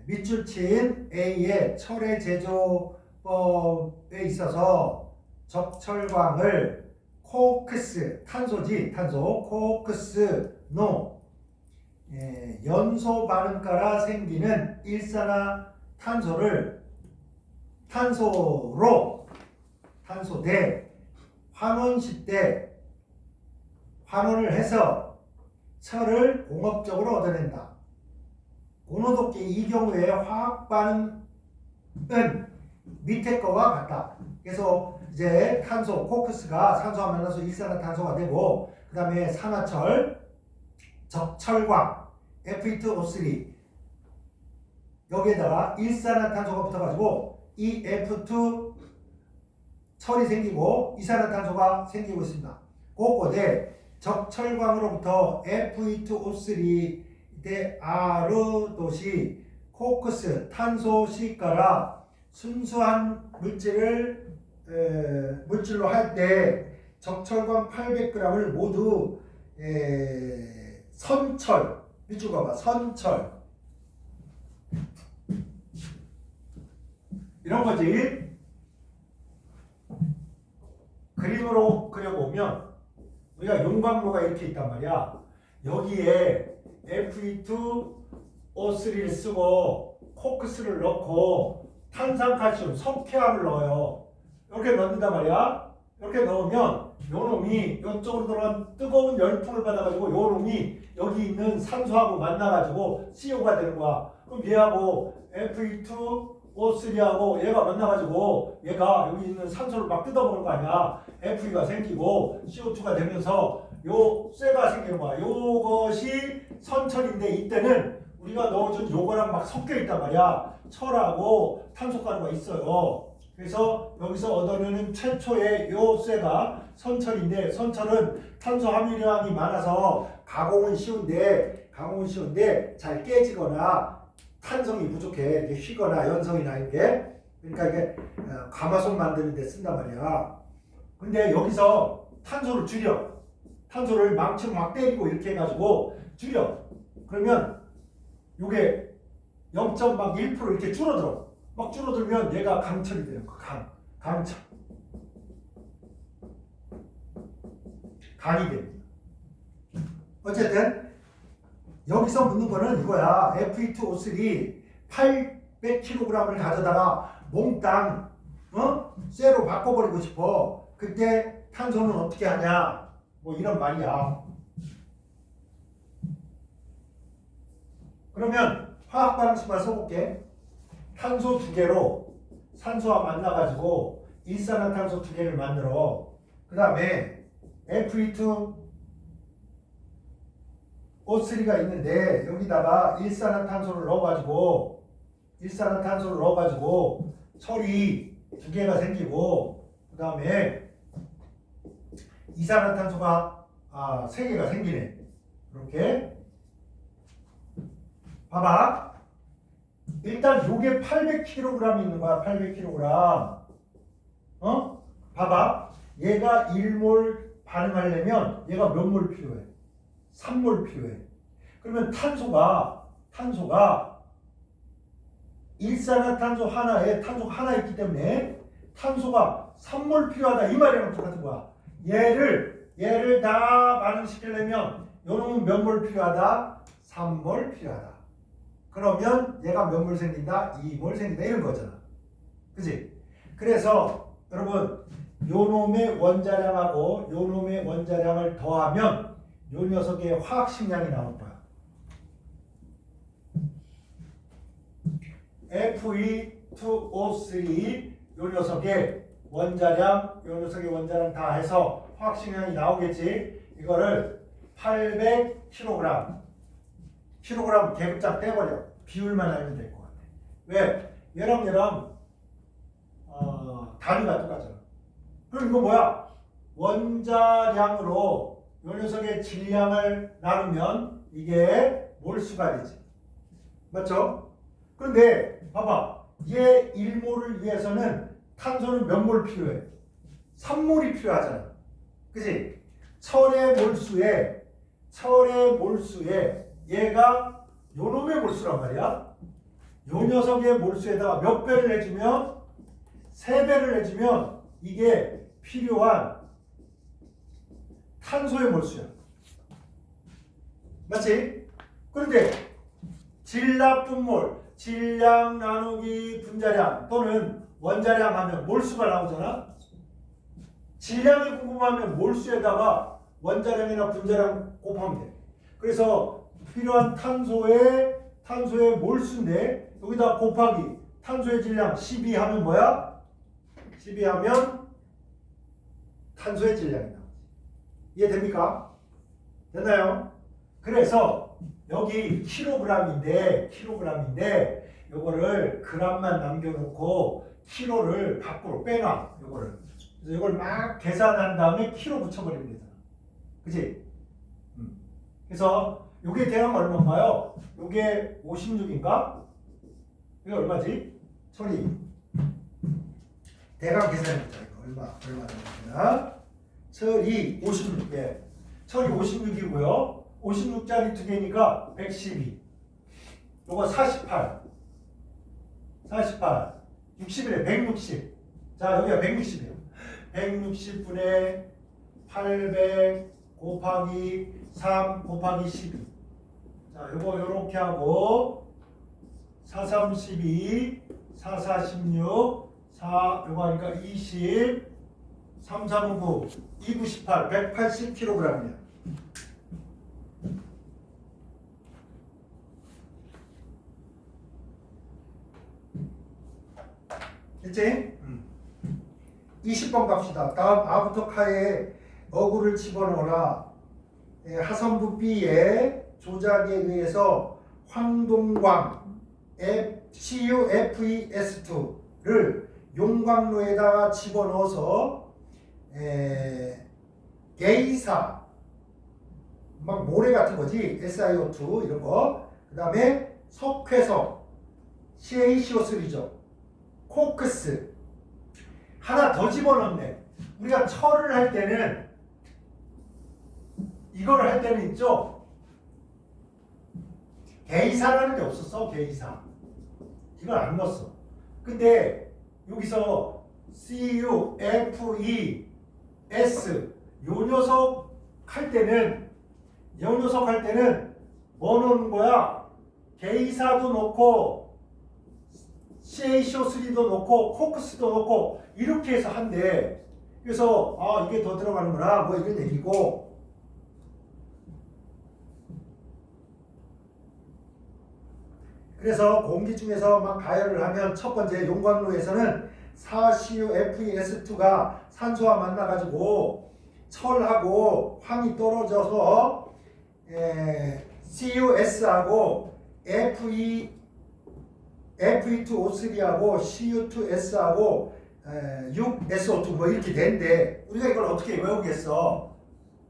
밑줄 친 A의 철의 제조법에 있어서 적철광을 코크스 탄소지 탄소 코크스 노 연소 반응가라 생기는 일산화탄소를 탄소 대 환원식 대 환원을 해서 철을 공업적으로 얻어낸다. 고노도끼 이 경우에 화학 반응은 밑에 거와 같다. 그래서 이제 탄소 코크스가 산소와 만나서 일산화탄소가 되고 그 다음에 산화철 적철광 F2O3 여기에다가 일산화탄소가 붙어가지고 이 F2 철이 생기고 이산화탄소가 생기고 있습니다. 그거대 적철광으로부터 F2O3 대 R도시 코크스 탄소시가라 순수한 물질로 할 때 적철광 800g을 모두 선철 밑줄 봐봐 선철 이런 거지. 그림으로 그려보면 우리가 용광로가 이렇게 있단 말이야. 여기에 Fe2O3를 쓰고 코크스를 넣고 탄산칼슘, 석회암을 넣어요. 이렇게 넣는단 말이야. 이렇게 넣으면 요 놈이 이쪽으로 들어간 뜨거운 열풍을 받아가지고 요 놈이 여기 있는 산소하고 만나가지고 CO가 되는 거야. 그럼 얘하고 Fe2O3하고 얘가 만나가지고 얘가 여기 있는 산소를 막 뜯어먹는 거 아니야. Fe가 생기고 CO2가 되면서 요 쇠가 생기는 거야. 요것이 선철인데 이때는 우리가 넣어준 요거랑 막 섞여 있단 말이야. 철하고 탄소가루가 있어요. 그래서 여기서 얻어내는 최초의 요 쇠가 선철인데 선철은 탄소 함유량이 많아서 가공은 쉬운데 잘 깨지거나 탄성이 부족해. 이게 휘거나 연성이나 이게 그러니까 이게 가마솥 만드는 데 쓴단 말이야. 근데 여기서 탄소를 줄여. 탄소를 망치로 막 때리고 이렇게 해가지고 줄여. 그러면 요게 0.1% 이렇게 줄어들어. 막 줄어들면 얘가 강철이 돼요. 강철. 강이 됩니다. 어쨌든 여기서 묻는 거는 이거야. Fe2O3 800kg을 가져다가 몽땅 쇠로 바꿔버리고 싶어. 그때 탄소는 어떻게 하냐? 뭐 이런 말이야. 그러면 화학 반응식만 써볼게. 탄소 2개로 산소와 만나가지고 일산화탄소 2개를 만들어. 그 다음에 Fe2O3가 있는데 여기다가 일산화탄소를 넣어가지고 철이 2개가 생기고 그 다음에 이산화탄소가 3개가 생기네. 이렇게 봐봐. 일단 요게 800kg 있는 거야. 800kg. 봐봐. 얘가 1몰 반응하려면 얘가 몇 몰 필요해? 3몰 필요해. 그러면 탄소가 일산화탄소 하나에 탄소가 하나 있기 때문에 탄소가 3몰 필요하다 이 말이랑 똑같은 거야. 얘를 다 반응시키려면 요놈은 몇 몰 필요하다? 3몰 필요하다. 그러면 얘가 몇 몰 생긴다? 2몰 생긴다 이런 거잖아. 그치? 그래서 여러분 요놈의 원자량하고 요놈의 원자량을 더하면 요 녀석의 화학식량이 나올 거야. Fe2O3 요 녀석의 원자량 다 해서 화학식량이 나오겠지. 이거를 800kg 개급작 떼버려. 비율만 알면 될 것 같아. 왜? 얘랑 단위가 똑같잖아. 그럼 이거 뭐야? 원자량으로 요 녀석의 질량을 나누면 이게 몰수가 되지. 맞죠? 그런데 봐봐. 얘 1몰을 위해서는 탄소는 몇 몰 필요해? 3몰이 필요하잖아. 그치? 철의 몰수에 얘가 요놈의 몰수란 말이야. 요 녀석의 몰수에다가 몇 배를 해주면 3배를 해주면 이게 필요한 탄소의 몰수야. 맞지? 그런데 질납분몰, 질량 나누기 분자량 또는 원자량 하면 몰수가 나오잖아. 질량이 궁금하면 몰수에다가 원자량이나 분자량 곱하면 돼. 그래서 필요한 탄소의 몰수인데 여기다 곱하기 탄소의 질량 12 하면 뭐야? 12 하면 탄소의 질량이 나오지. 이해됩니까? 됐나요? 그래서 여기 킬로그램인데 요거를 그램만 남겨놓고 킬로를 밖으로 빼놔. 요거를. 그래서 이걸 막 계산한 다음에 킬로 붙여버리면 되잖아. 그치? 그래서 요게 대략 얼마인가요? 요게 56인가? 이게 얼마지? 처리. 대강 계산해보자. 이거 얼마 되나? 처리 56에. 처리 56이고요. 56짜리 두 개니까 112. 요거 48. 60이래. 160. 자, 여기가 160이에요. 160분의 800 곱하기 3 곱하기 12. 자, 요거 요렇게 하고 4, 3, 12, 4, 4, 16, 4, 요거 하니까 20, 3, 3, 9, 2, 9, 18, 180kg이야. 됐지? 20번 갑시다. 다음 아부터 카에 어구를 집어넣어라. 하선부 B의 조작에 의해서 황동광 CuFeS2를 용광로에다가 집어넣어서 개이사 막 모래 같은 거지. SiO2 이런 거. 그 다음에 석회성 CaCO3죠. 코크스 하나 더 집어넣네. 우리가 철을 할 때는 이거를 할 때는 있죠. 개이사라는 게 없었어. 개이사 이걸 안 넣었어. 근데 여기서 CuFeS 요 녀석 할 때는 뭐 넣는 거야? 개이사도 넣고 CaCO3도 넣고 코크스도 넣고 이렇게 해서 한대. 그래서 이게 더 들어가는구나 뭐 이런 얘기고. 그래서 공기 중에서 막 가열을 하면 첫 번째 용광로에서는 4CuFeS2가 산소와 만나가지고 철하고 황이 떨어져서 CuS하고 Fe2O3하고 Cu2S하고 6SO2 뭐 이렇게 되는데 우리가 이걸 어떻게 외우겠어?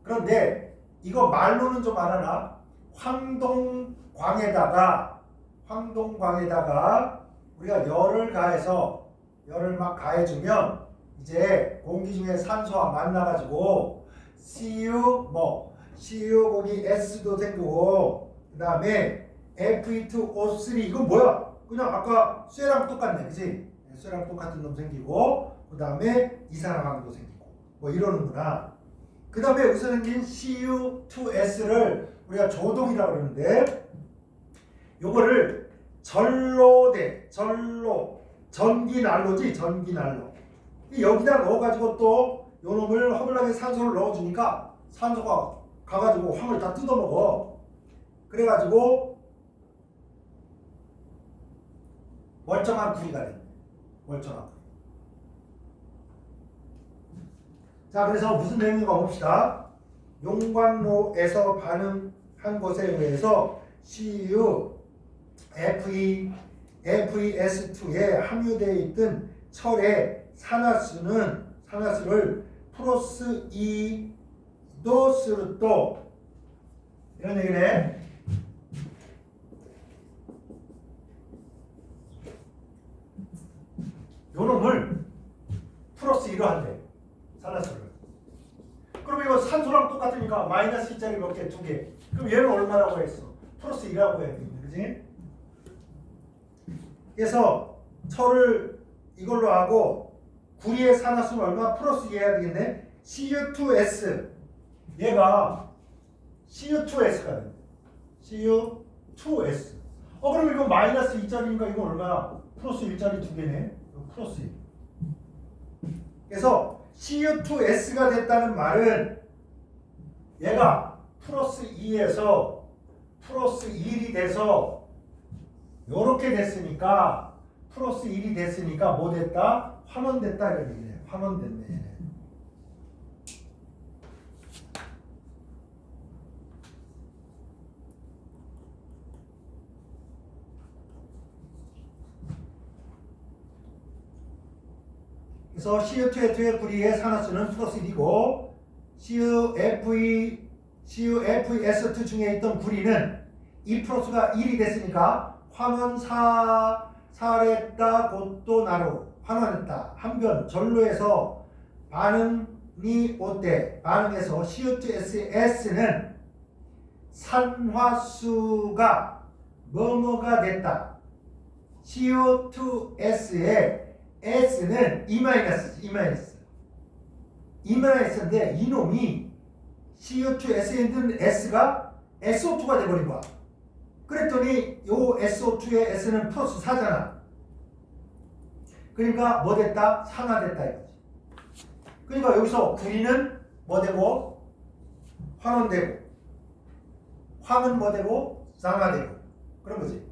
그런데 이거 말로는 좀 알아나? 황동광에다가 우리가 열을 막 가해주면 이제 공기 중에 산소와 만나가지고 Cu 거기 S도 생기고 그 다음에 Fe2O3 이건 뭐야? 그냥 아까 쇠랑 똑같네, 그치? 쇠랑 똑같은 놈 생기고 그 다음에 이산화황도 생기고 뭐 이러는구나. 그 다음에 여기서 생긴 Cu2S를 우리가 조동이라고 그러는데 요거를 전기난로지. 여기다 넣어가지고 또 요놈을 허블락에 산소를 넣어주니까 산소가 가가지고 황을 다 뜯어먹어. 그래가지고 멀쩡한 구리가 돼. 멀쩡한 구리. 자, 그래서 무슨 내용인가 봅시다. 용광로에서 반응한 것에 의해서 CuFeS2에 함유되어 있던 철의 산화수를 플러스 2도 쓰르또 이런 얘기네. 요놈을 플러스 2로 한대. 산화수를. 그럼 이거 산소랑 똑같으니까 마이너스 2짜리 몇 개? 2개. 그럼 얘는 얼마라고 했어? 플러스 2라고 해야 되겠네. 그지? 그래서 철을 이걸로 하고 구리의 산화수는 얼마? 플러스 2 해야 되겠네. Cu2S 얘가 CU2S가 된다. CU2S. 그럼 이거 마이너스 2짜리니까 이건 얼마야? 플러스 1짜리 두 개네. 플러스 1. 그래서 CU2S가 됐다는 말은 얘가 플러스 2에서 플러스 1이 돼서 요렇게 됐으니까 플러스 1이 됐으니까 뭐 됐다? 환원됐다 이런 얘기네. 환원됐네. 그래서 CU2의 구리의 산화수는 플러스 1이고 CuFeS2 중에 있던 구리는 2 플러스가 1이 됐으니까 환원사랬다 곧또 나로 환원했다. 한변 전로에서 반응이 어때? 반응에서 CU2S는 산화수가 뭐뭐가 됐다. CU2S의 S는 E-인데 이놈이 CU2S에 있는 S가 SO2가 돼버린 거야. 그랬더니 요 SO2의 S는 플러스 4잖아. 그러니까 뭐 됐다? 산화됐다 이거지. 그러니까 여기서 구리는 뭐 되고? 환원되고, 황은 뭐 되고? 산화되고 그런 거지.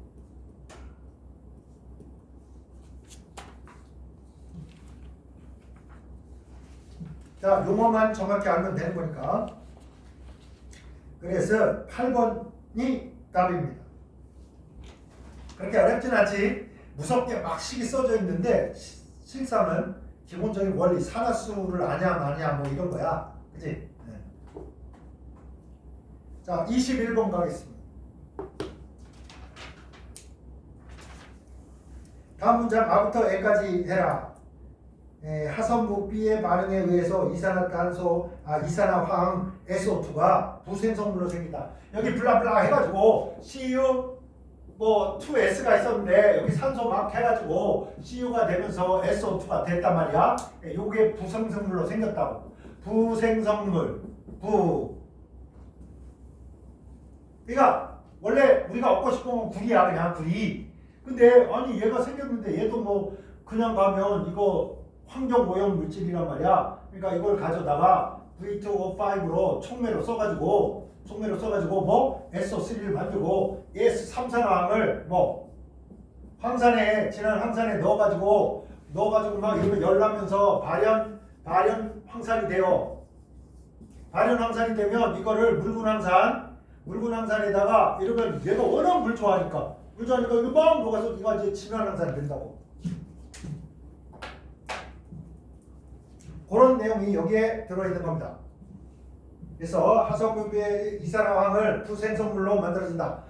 자, 용어만 정확히 알면 되는 거니까. 그래서 8번이 답입니다. 그렇게 어렵진 않지. 무섭게 막 식이 써져 있는데 실상은 기본적인 원리, 산화수를 아냐 마냐 뭐 이런 거야. 그치? 네. 자, 21번 가겠습니다. 다음 문장 A부터 E까지 해라. 하선무 B의 반응에 의해서 이산화황 SO2가 부생성물로 생긴다. 여기 블라블라 해가지고 CU 뭐 2S가 있었는데 여기 산소 막 해가지고 CU가 되면서 SO2가 됐단 말이야. 요게 부생성물로 생겼다고. 부생성물 그러니까 원래 우리가 얻고 싶은 건 구리야. 그냥 구리. 근데 아니 얘가 생겼는데 얘도 뭐 그냥 가면 이거 환경 오염 물질이란 말이야. 그러니까 이걸 가져다가 V2O5로 촉매로 써가지고 뭐 SO3를 만들고 S3산화황을 뭐 지난 황산에 넣어가지고 막 이러면 열나면서 발연 황산이 돼요. 발연 황산이 되면 이거를 묽은 황산에다가 이러면 얘가 워낙 물 좋아하니까 이거 막 녹아서 이거 이제 진한 황산이 된다고. 그런 내용이 여기에 들어있는 겁니다. 그래서 하성분비의 이산화황을 부생성물로 만들어진다.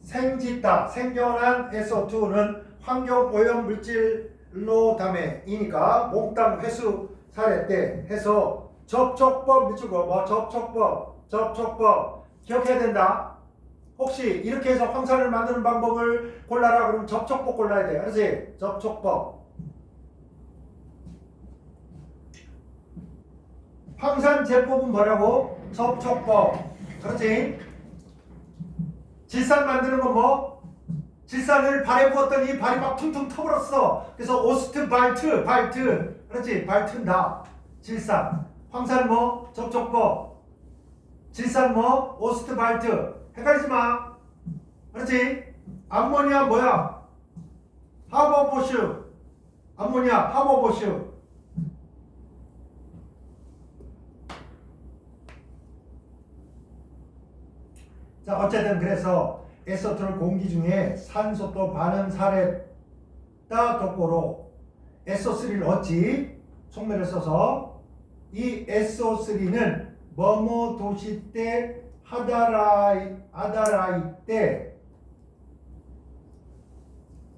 생짓다. 생겨난 SO2는 환경오염 물질로 담에이니까 몽땅 회수 사례 때 해서 접촉법 미치고 뭐 접촉법 기억해야 된다. 혹시 이렇게 해서 황산을 만드는 방법을 골라라 그러면 접촉법 골라야 돼. 알지? 접촉법. 황산 제법은 뭐라고? 접촉법. 그렇지? 질산 만드는 건 뭐? 질산을 발에 부었더니 발이 막 퉁퉁 터버렸어. 그래서 오스트 발트. 그렇지? 발트다. 질산. 황산 뭐? 접촉법. 질산 뭐? 오스트 발트. 헷갈리지 마. 그렇지? 암모니아 뭐야? 하버보슈. 암모니아 하버보슈. 자, 어쨌든 그래서 SO2는 공기 중에 산소도 반응 사례다 덕고로 SO3를 얻지. 촉매를 써서 이 SO3는 뭐뭐 도시 때 하다라이 때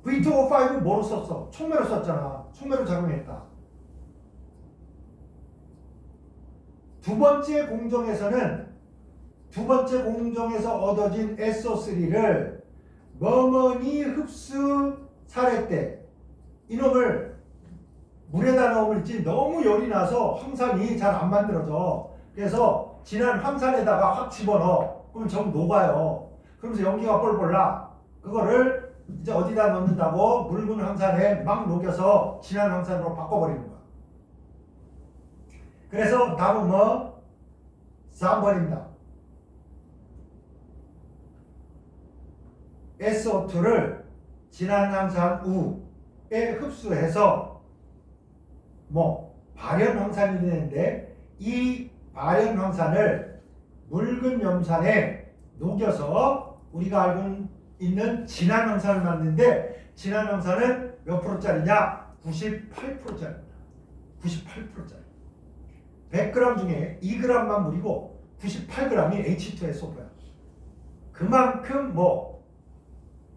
V2O5 뭐로 썼어? 촉매로 썼잖아. 촉매로 작용했다. 두 번째 공정에서 얻어진 SO3를 뭐뭐니 흡수 사례 때 이놈을 물에다 넣으면 있지 너무 열이 나서 황산이 잘 안 만들어져. 그래서 진한 황산에다가 확 집어넣어. 그럼 정 녹아요. 그러면서 연기가 뻘뻘 나. 그거를 이제 어디다 넣는다고? 묽은 황산에 막 녹여서 진한 황산으로 바꿔버리는 거야. 그래서 답은 뭐? 3번입니다. SO2를 진한 황산 우에 흡수해서 뭐 발연 황산이 되는데 이 발연 황산을 묽은 염산에 녹여서 우리가 알고 있는 진한 황산을 만드는데 진한 황산은 몇 프로짜리냐? 98%짜리입니다. 98%짜리. 100g 중에 2g만 물이고 98g이 H2SO4야. 그만큼 뭐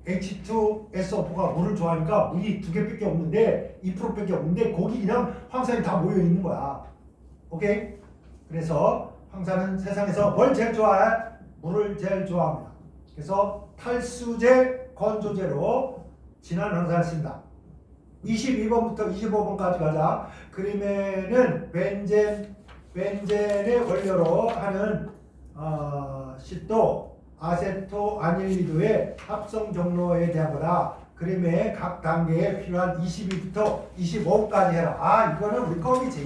H2SO4가 물을 좋아하니까 물이 2개밖에 없는데 2%밖에 없는데 거기 그냥 황산이 다 모여 있는 거야. 오케이? 그래서 황산은 세상에서 뭘 제일 좋아해? 물을 제일 좋아합니다. 그래서 탈수제, 건조제로 진한 황산을 쓴다. 22번부터 25번까지 가자. 그림에는 벤젠의 원료로 하는 시도 아세토아닐리도의 합성 경로에 대한 거다. 그림의 각 단계에 필요한 22부터 25까지 해라. 이거는 우리 껌이지.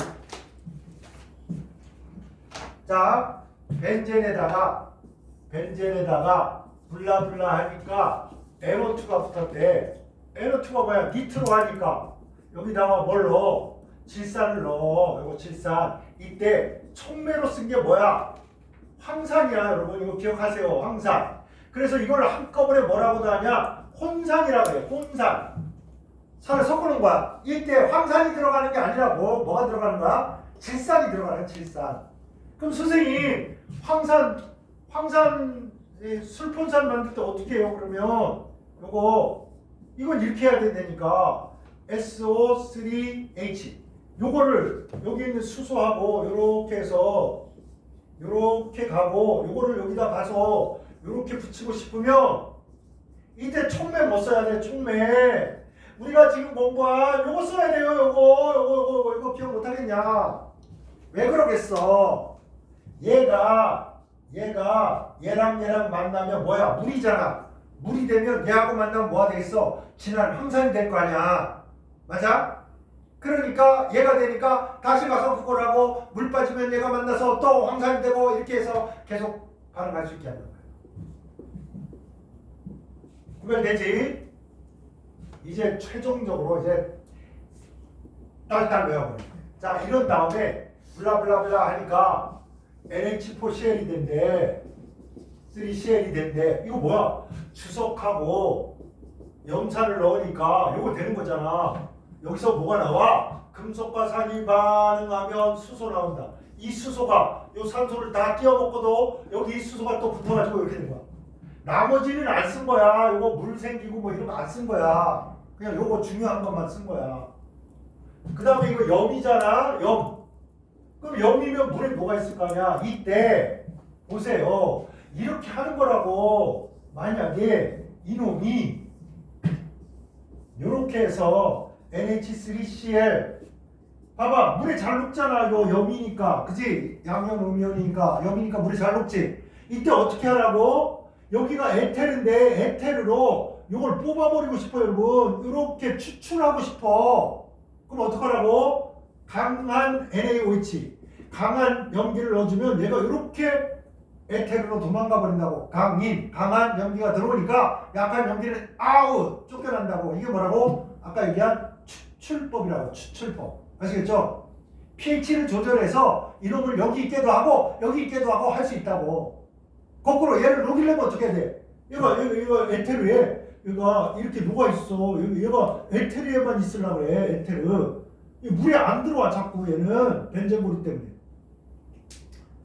자, 벤젠에다가 블라블라 하니까 NO2가 붙었대. NO2가 뭐야? 니트로 하니까 여기다가 뭘 넣어? 질산을 넣어. 이거 질산. 이때 촉매로 쓴 게 뭐야? 황산이야. 여러분 이거 기억하세요. 황산. 그래서 이걸 한꺼번에 뭐라고도 하냐? 혼산이라고 해. 혼산. 산을 섞어놓은 거야. 이때 황산이 들어가는 게 아니라 뭐가 들어가는 거야? 질산이 들어가는 질산. 그럼 선생님 황산 술폰산 만들 때 어떻게 해요? 그러면 이건 이렇게 해야 된다니까. SO3H 요거를 여기 있는 수소하고 요렇게 해서 요렇게 가고 요거를 여기다 가서 요렇게 붙이고 싶으면 이때 촉매 뭐 써야 돼? 촉매. 우리가 지금 공부한 요거 써야 돼요. 요거 기억 못하겠냐? 왜 그러겠어? 얘랑 얘랑 만나면 뭐야? 물이잖아. 물이 되면 얘하고 만나면 뭐가 되겠어? 진한 황산이 될 거 아니야. 맞아? 그러니까 얘가 되니까 다시 가서 그걸 하고 물 빠지면 얘가 만나서 또 황산이 되고 이렇게 해서 계속 반응할 수 있게 하는 거야. 구별되지? 이제 최종적으로 이제 딸딸 외워버려. 자, 이런 다음에 블라블라블라 하니까 NH4CL이 된대. 3CL이 된대. 이거 뭐야? 주석하고 염산을 넣으니까 이거 되는 거잖아. 여기서 뭐가 나와? 금속과 산이 반응하면 수소 나온다. 이 수소가 이 산소를 다 끼워먹고도 여기 이 수소가 또 붙어가지고 이렇게 된 거야. 나머지는 안 쓴 거야. 요거 물 생기고 뭐 이런 거 안 쓴 거야. 그냥 요거 중요한 것만 쓴 거야. 그 다음에 이거 염이잖아. 염. 그럼 염이면 물에 뭐가 있을 거 아니야. 이때 보세요. 이렇게 하는 거라고. 만약에 이놈이 이렇게 해서 NH3Cl 봐봐. 물에 잘 녹잖아. 요 염이니까. 그지? 양염 음이온이니까 염이니까 물에 잘 녹지. 이때 어떻게 하라고? 여기가 에테르인데 에테르로 이걸 뽑아버리고 싶어 여러분. 이렇게 추출하고 싶어. 그럼 어떡하라고? 강한 NaOH 강한 염기를 넣어주면 얘가 이렇게 에테르로 도망가 버린다고. 강한 염기가 들어오니까 약한 염기는 아웃 쫓겨난다고. 이게 뭐라고? 아까 얘기한 추출법이라고. 추출법. 아시겠죠? pH를 조절해서 이놈을 여기 있게도 하고 여기 있게도 하고 할 수 있다고. 거꾸로 얘를 녹이려면 어떻게 해야 돼? 얘가 에테르에 얘가 이렇게 녹아 있어. 얘가 에테르에만 있으려고 그래. 에테르. 물에 안 들어와 자꾸 얘는 벤젠물이 때문에.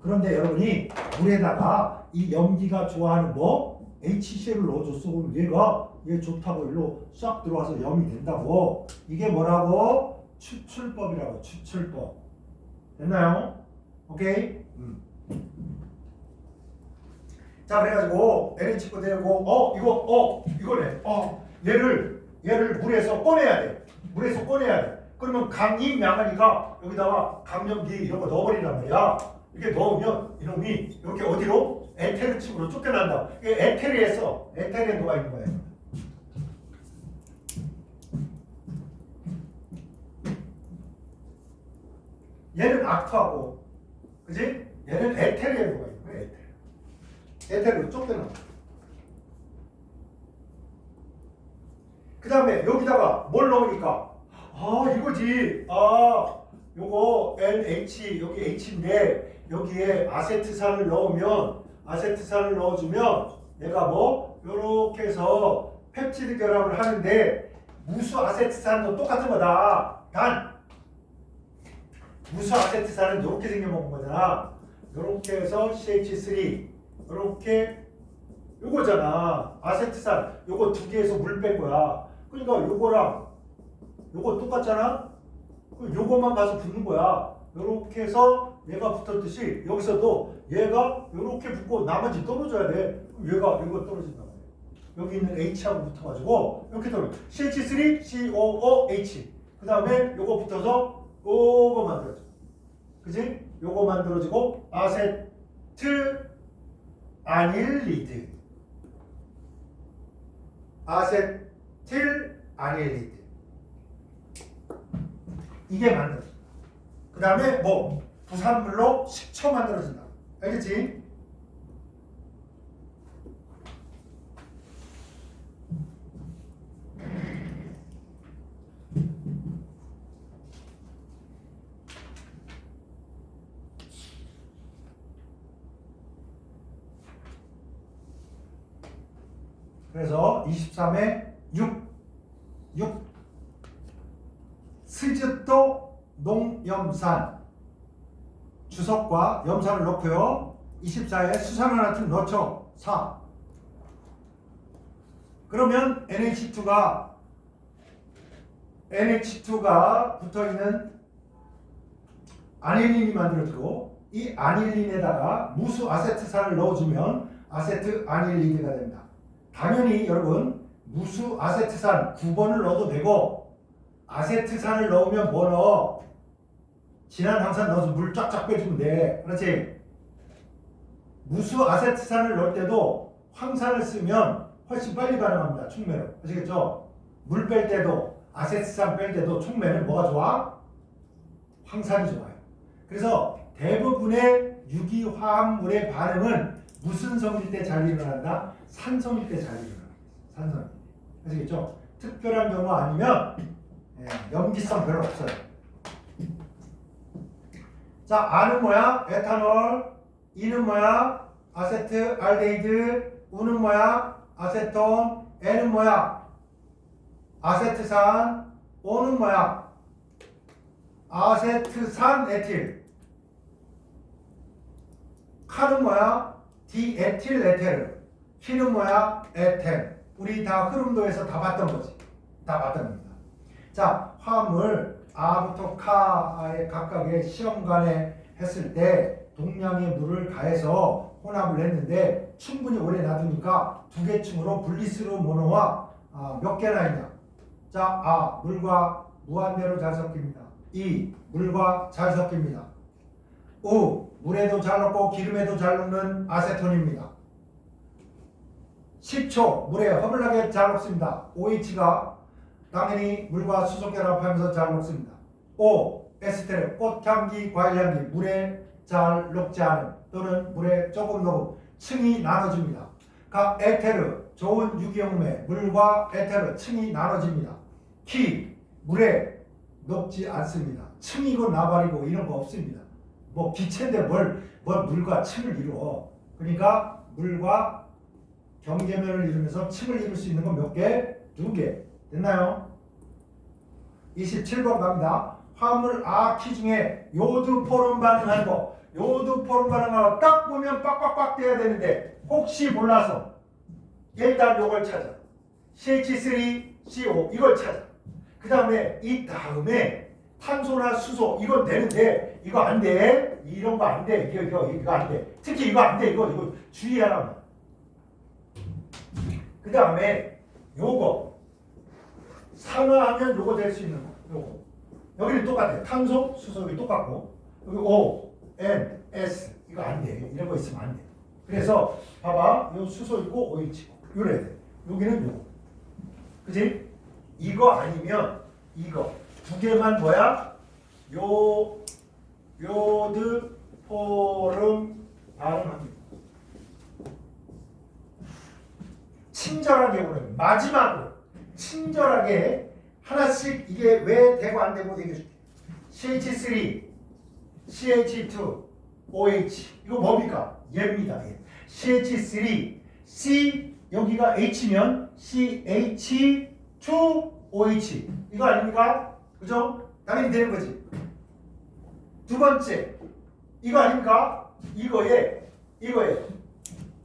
그런데 여러분이 물에다가 이 염기가 좋아하는 뭐 HCl을 넣어줬어. 그럼 얘 좋다고 일로 싹 들어와서 염이 된다고. 이게 뭐라고? 추출법이라고. 추출법. 됐나요? 오케이? 자, 그래가지고 NH4 되고 이거네. 얘를 물에서 꺼내야 돼. 물에서 꺼내야 돼. 그러면 강이 양하니까 여기다가 강염기 이런 거 넣어버린단 말이야. 이렇게 넣으면 이놈이 이렇게 어디로? 에테르 측으로 쫓겨난다. 이게 에테르에서 에테르에 녹아 있는 거예요. 얘는 악투하고, 그지? 얘는 에테르에 녹아 있는 거예요. 에테르로 쫓겨난다. 그 다음에 여기다가 뭘 넣으니까 이거지. 요거 NH 여기 H인데 여기에 아세트산을 넣어주면 얘가 뭐 요렇게 해서 펩티드 결합을 하는데 무수 아세트산도 똑같은 거다. 단 무수 아세트산은 요렇게 생겨먹은 거잖아. 요렇게 해서 CH3 요렇게 요거잖아. 아세트산 요거 두 개에서 물 뺀 거야. 그러니까 요거랑 요거 똑같잖아. 요거만 가서 붙는 거야. 요렇게 해서 얘가 붙었듯이 여기서도 얘가 요렇게 붙고 나머지 떨어져야 돼. 그럼 얘가 이거 떨어진단 말이야. 여기 있는 H하고 붙어가지고 이렇게 떨어져. CH3, COOH. 그 다음에 요거 붙어서 요거 만들어져. 그지? 요거 만들어지고 아세트 아닐리드. 아세틸 아닐리드. 이게 만들어져. 그 다음에 뭐 부산물로 식초 만들어진다. 알겠지? 그래서 23에 6 스즈토 농염산 주석과 염산을 넣고요. 24에 수산화나트륨 넣죠. 4. 그러면 NH2가 붙어있는 아닐린이 만들어지고 이 아닐린에다가 무수 아세트산을 넣어주면 아세트 아닐리드가 됩니다. 당연히 여러분 무수 아세트산 9번을 넣어도 되고 아세트산을 넣으면 뭐 넣어? 진한 황산 넣어서 물 쫙쫙 빼주면 돼. 그렇지? 무수 아세트산을 넣을 때도 황산을 쓰면 훨씬 빨리 반응합니다. 촉매로. 아시겠죠? 물 뺄 때도 아세트산 뺄 때도 촉매는 뭐가 좋아? 황산이 좋아요. 그래서 대부분의 유기화합물의 반응은 무슨 성일 때 잘 일어난다? 산성일 때 잘 일어납니다. 산성일 때. 아시겠죠? 특별한 경우 아니면 염기성 별로 없어요. 자, R은 뭐야? 에탄올. E는 뭐야? 아세트 알데히드. U는 뭐야? 아세톤. N은 뭐야? 아세트산. O는 뭐야? 아세트산 에틸. 칼은 뭐야? 디에틸 에테르. T는 뭐야? 에텐. 우리 다 흐름도에서 다 봤던 거지. 다 봤던 겁니다. 자, 화합물 A부터 K의 각각의 시험관에 했을 때 동량의 물을 가해서 혼합을 했는데 충분히 오래 놔두니까 두 개 층으로 분리스루 모노와 몇 개나 있냐? 자, 물과 무한대로 잘 섞입니다. 물과 잘 섞입니다. 물에도 잘 녹고 기름에도 잘 녹는 아세톤입니다. 식초, 물에 허블나게 잘 녹습니다. OH가 당연히 물과 수소 결합하면서 잘 녹습니다. 에스테르, 꽃향기, 과일향기, 물에 잘 녹지 않은 또는 물에 조금 녹음, 층이 나눠집니다. 각 에테르, 좋은 유기용매, 물과 에테르, 층이 나눠집니다. 물에 녹지 않습니다. 층이고 나발이고 이런 거 없습니다. 뭐 기체인데 뭘 물과 층을 이루어. 그러니까 물과 경계면을 이루면서 층을 이룰 수 있는 건 몇 개? 2개. 됐나요? 27번 갑니다. 화합물 아키 중에 요드 포름 반응하는 거. 요드 포름 반응하고 딱 보면 빡빡빡 돼야 되는데 혹시 몰라서 일단 요걸 찾아. CH3CO 이걸 찾아. 그 다음에 이 다음에 탄소나 수소 이건 되는데 이거 안 돼. 이런 거 안 돼. 이거 안 돼. 특히 이거 안 돼. 이거 주의하라고. 그 다음에 요거 산화하면 요거 될 수 있는 거. 요거. 여기는 똑같아요. 탄소, 수소 여기 똑같고 여기 O, N, S 이거 안 돼. 이런 거 있으면 안 돼. 그래서 봐봐. 요 수소 있고 OH 요래야 돼. 여기는 요거. 그지? 이거 아니면 이거 두 개만 뭐야? 요드 포름 발음합니다. 친절하게 오늘 마지막으로 친절하게 하나씩 이게 왜 되고 안 되고 얘기해 줄게. CH3, CH2, OH 이거 뭡니까? 얘입니다. 얘. CH3, C 여기가 H면 CH2OH 이거 아닙니까? 그죠? 당연히 되는 거지. 두 번째 이거 아닙니까? 이거에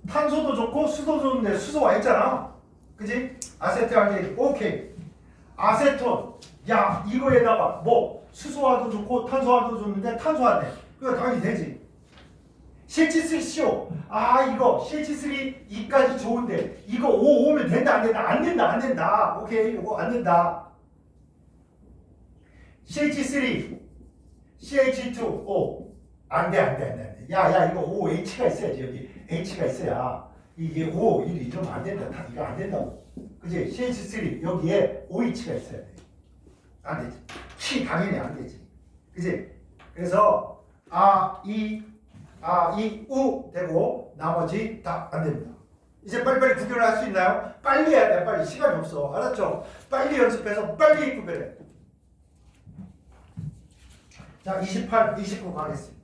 탄소도 좋고 수도 좋은데 수소 와 있잖아. 그지? 아세트알데히드 오케이. 아세톤 야 이거에다가 뭐 수소화도 좋고 탄소화도 좋은데 탄소화네. 그거 당연히 되지. CH3CO 이거 CH3 2까지 좋은데 이거 O 오면 된다 안 된다? 안 된다. 오케이 이거 안 된다. CH3 CH2O 안 돼. 야 이거 OH가 있어야지. 여기 H가 있어야 이게 O 이러면 안 된다. 이거 안 된다고. 그지? CH3 여기에 OH가 있어야 돼. 안 되지. 키 당연히 안 되지. 그지? 그래서 U 되고 나머지 다 안 됩니다. 이제 빨리빨리 구별을 할 수 있나요? 빨리 해야 돼. 빨리 시간이 없어. 알았죠? 빨리 연습해서 빨리 구별해. 자, 28, 29 가겠습니다.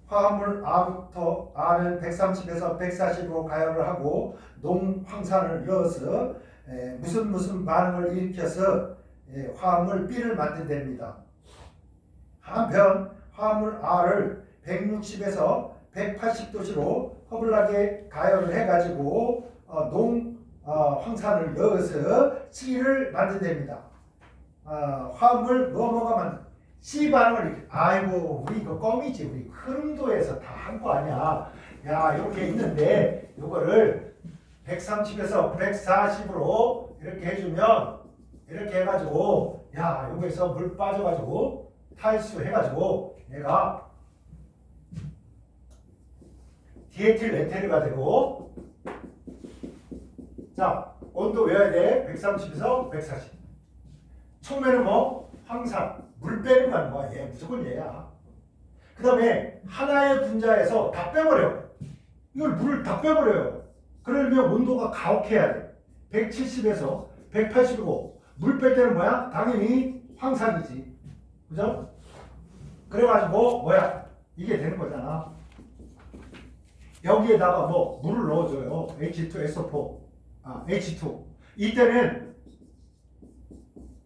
화합물 R부터 R은 130에서 140으로 가열을 하고 농황산을 넣어서 무슨 반응을 일으켜서 화합물 B를 만든답니다. 한편 화합물 R을 160에서 180도씨로 허블나게 가열을 해가지고 농황산을 넣어서 C를 만든답니다. 화합물 뭐가 만든 C 반응을 아이고 우리 이거 껌이지. 우리 흐름도에서 다 한 거 아니야. 야 이렇게 있는데 요거를 130에서 140으로 이렇게 해주면 이렇게 해가지고 야 여기서 물 빠져가지고 탈수 해가지고 얘가 디에틸 에테르가 되고 자 온도 외워야 돼. 130에서 140. 처음에는 뭐 황산 물 빼는 건 뭐야? 얘 무조건 얘야. 그 다음에 하나의 분자에서 다 빼버려. 이걸 물을 다 빼버려요. 그러면 온도가 가혹해야 돼. 170에서 180이고 물 뺄 때는 뭐야? 당연히 황산이지. 그죠? 그래가지고 뭐야? 이게 되는 거잖아. 여기에다가 뭐 물을 넣어줘요. H2SO4 H2 이때는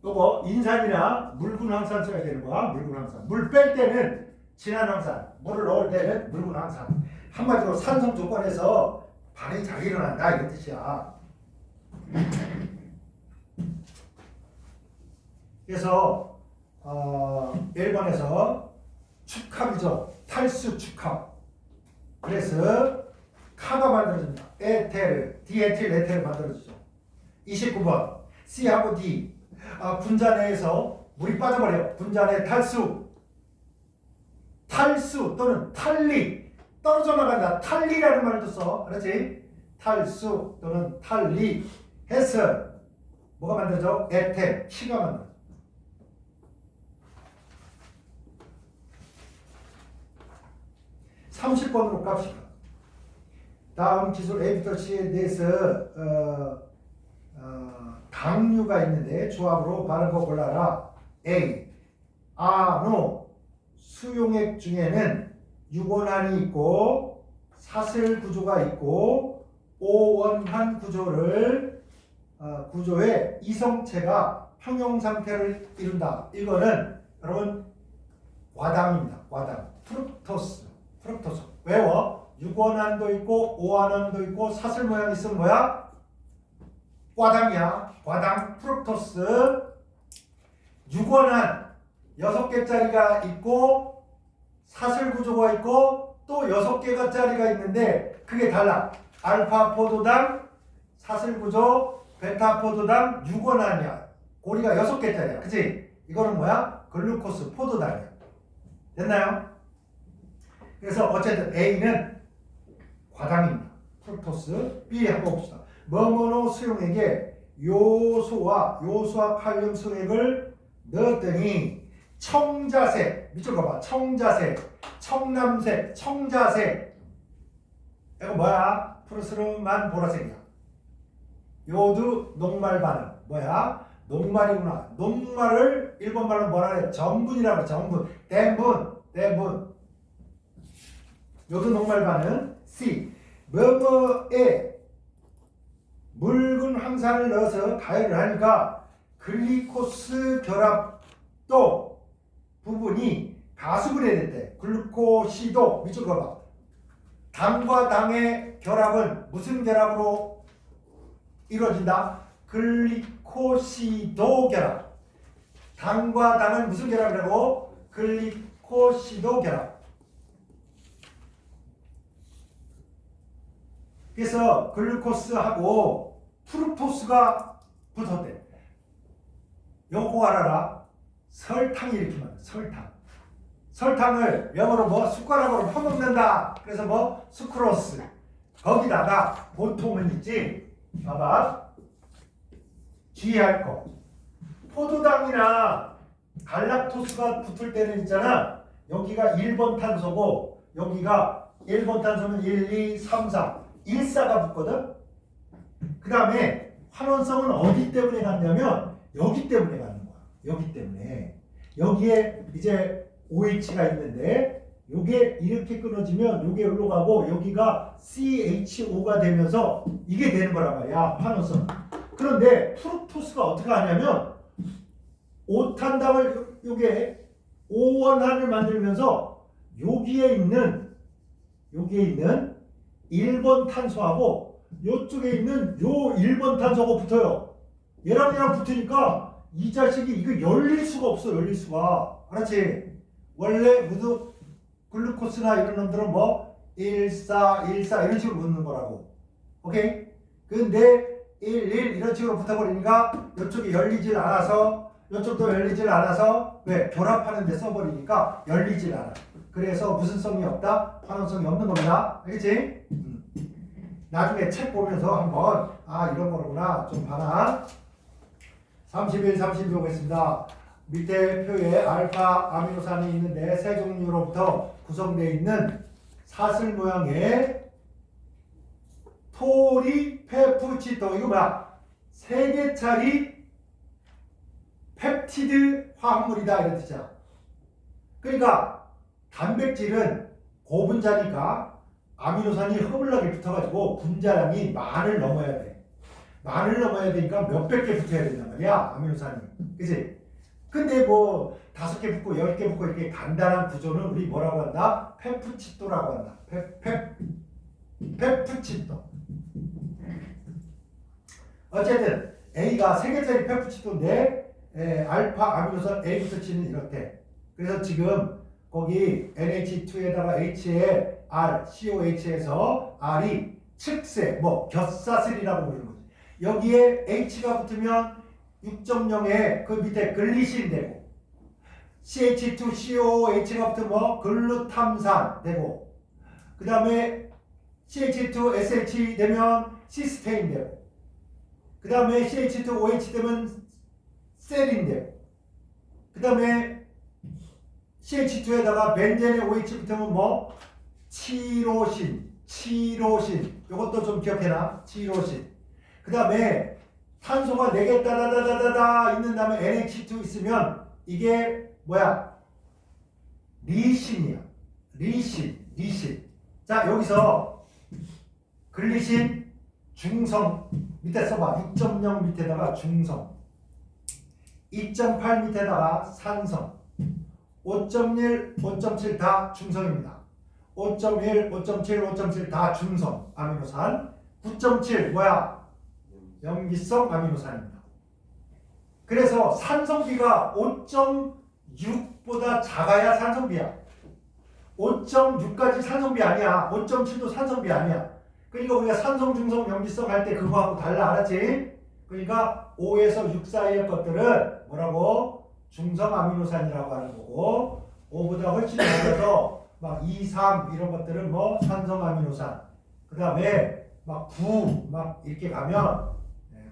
요거 인산이나 묽은 황산 써야 되는 거야. 묽은 황산. 물 뺄 때는 진한 황산. 물을 넣을 때는 묽은 황산. 한마디로 산성 조건에서 반응이 잘 일어난다 이런 뜻이야. 그래서 1번에서 축합이죠. 탈수 축합. 그래서 카가 만들어집니다. 디에틸 에테르 만들어지죠. 29번 C하고 D 분자 내에서 물이 빠져버려요. 분자 내 탈수 또는 탈리 떨어져 나간다. 탈리라는 말도 써. 그렇지? 탈수 또는 탈리 해서 뭐가 만들어져? 에테 키가 만들어져. 30번으로 깝시다. 다음 기술 A부터 C에 대해서 당류가 있는데 조합으로 바른 거 골라라. A. 아노 수용액 중에는 유곤환이 있고 사슬 구조가 있고 오원한 구조의 이성체가 평형 상태를 이룬다. 이거는 여러분 과당입니다. 과당. 프룩토스. 외워. 유곤환도 있고 오원환도 있고 사슬 모양이 있으면 뭐야? 과당이야. 과당 프룩토스. 유곤환 6개짜리가 있고 사슬 구조가 있고 또 6개짜리가 있는데 그게 달라. 알파 포도당 사슬 구조, 베타 포도당 유곤환이야. 고리가 6개짜리야. 그치? 이거는 뭐야? 글루코스 포도당이야. 됐나요? 그래서 어쨌든 A는 과당입니다. 프룩토스. B 한번 봅시다. 뭐뭐노 수용액에 요소와 칼륨 수액을 넣었더니 청자색, 밑줄 봐봐. 청자색, 청남색, 청자색. 이거 뭐야? 푸르스름한 보라색이야. 요도 녹말 반응. 뭐야? 녹말이구나. 녹말을 일본 말로 뭐라 그래? 전분이라고 해. 전분. 대분. 요도 녹말 반응. C. 뭐뭐에 묽은 황산을 넣어서 가열을 하니까 글리코스 결합도 부분이 가수분해 됐대. 글루코시도 밑줄 봐봐. 당과 당의 결합은 무슨 결합으로 이루어진다? 글리코시도 결합. 당과 당은 무슨 결합이라고? 글리코시도 결합. 그래서 글루코스하고 프룩토스가 붙었대. 요거 알아라. 설탕이 이렇게 많아. 설탕을 영어로 뭐 숟가락으로 퍼먹는다. 그래서 뭐 수크로스. 거기다가 보통은 있지. 봐봐. 주의할 거. 포도당이나 갈락토스가 붙을 때는 있잖아. 여기가 1번 탄소고 여기가 1번 탄소는 1, 2, 3, 4. 1사가 붙거든. 그 다음에 환원성은 어디 때문에 갔냐면 여기 때문에 가는 거야. 여기 때문에. 여기에 이제 OH가 있는데 요게 이렇게 끊어지면 요게 여기로 가고 여기가 CHO가 되면서 이게 되는 거란 말이야. 환원성. 그런데 프룩토스가 어떻게 하냐면 5탄당을 요게 5원한을 만들면서 여기에 있는 1번 탄소하고 요쪽에 있는 요 1번 탄소하고 붙어요. 얘랑 붙으니까 이 자식이 이거 열릴 수가 없어. 열릴 수가. 알았지? 원래 모두 글루코스나 이런 놈들은 뭐 14 이런 식으로 붙는 거라고. 오케이? 근데 1 이런 식으로 붙어버리니까 이쪽이 열리질 않아서 이쪽도 열리질 않아서 왜? 결합하는 데 써버리니까 열리질 않아. 그래서 무슨 성이 없다? 환원성이 없는 겁니다. 알겠지? 나중에 책 보면서 한번 이런 거구나 좀 봐라. 31, 32 보겠습니다. 밑에 표에 알파 아미노산이 있는데 세 종류로부터 구성되어 있는 사슬 모양의 토리페프치토. 이거 뭐야? 3개짜리 펩티드 화합물이다 이런 뜻이야. 그러니까 단백질은 고분자니까 아미노산이 허물나게 붙어가지고 분자량이 만을 넘어야 돼. 만을 넘어야 되니까 몇백 개 붙어야 된단 말이야. 아미노산이. 그치? 근데 뭐 5개 붙고 10개 붙고 이렇게 간단한 구조는 우리 뭐라고 한다? 페프치토라고 한다. 페프치토. 어쨌든 A가 3개짜리 페프치토인데 알파 아미노산 A부터 치는 이렇대. 그래서 지금 거기 NH2에다가 H에 R, COH에서 R이 측세, 뭐 곁사슬이라고 부르는 거지. 여기에 H가 붙으면 6.0에 그 밑에 글리신 되고 CH2COH가 붙으면 뭐 글루탐산 되고 그 다음에 CH2SH 되면 시스테인 되고 그 다음에 CH2OH 되면 세린 되고 그 다음에 CH2에다가 벤젠의 OH 붙으면 뭐 치로신. 이것도 좀 기억해놔. 치로신. 그 다음에 탄소가 4개 따다다다다 있는 다음에 NH2 있으면 이게 뭐야? 리신이야. 리신. 자, 여기서 글리신 중성 밑에 써봐. 6.0 밑에다가 중성. 2.8 밑에다가 산성. 5.1, 5.7 다 중성입니다. 5.1, 5.7, 5.7 다 중성 아미노산. 9.7 뭐야? 염기성 아미노산입니다. 그래서 산성비가 5.6보다 작아야 산성비야. 5.6까지 산성비 아니야. 5.7도 산성비 아니야. 그러니까 우리가 산성, 중성, 염기성 할 때 그거하고 달라. 알았지? 그러니까 5에서 6 사이의 것들은 뭐라고? 중성 아미노산이라고 하는 거고 5보다 훨씬 낮아서 막 2, 3 이런 것들은 뭐 산성 아미노산. 그 다음에 막 9 막 이렇게 가면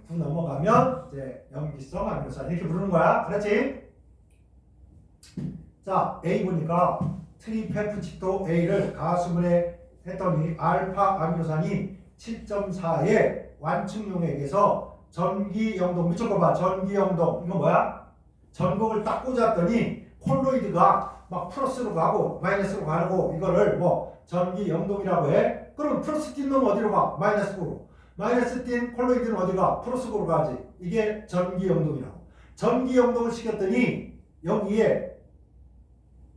9 넘어가면 이제 염기성 아미노산 이렇게 부르는 거야. 그렇지? 자, A 보니까 트리페프치도 A를 가수분해 했더니 알파 아미노산이 7.4의 완충용액에서 전기영동 미쳐봐 봐. 전기영동 이거 뭐야? 전극을 딱 꽂았더니 콜로이드가 막 플러스로 가고 마이너스로 가고 이거를 뭐 전기영동이라고 해. 그럼 플러스 띈 놈 어디로 가? 마이너스로. 마이너스 띈 콜로이드는 어디가? 플러스로 가지. 이게 전기영동이라고. 전기영동을 시켰더니 여기에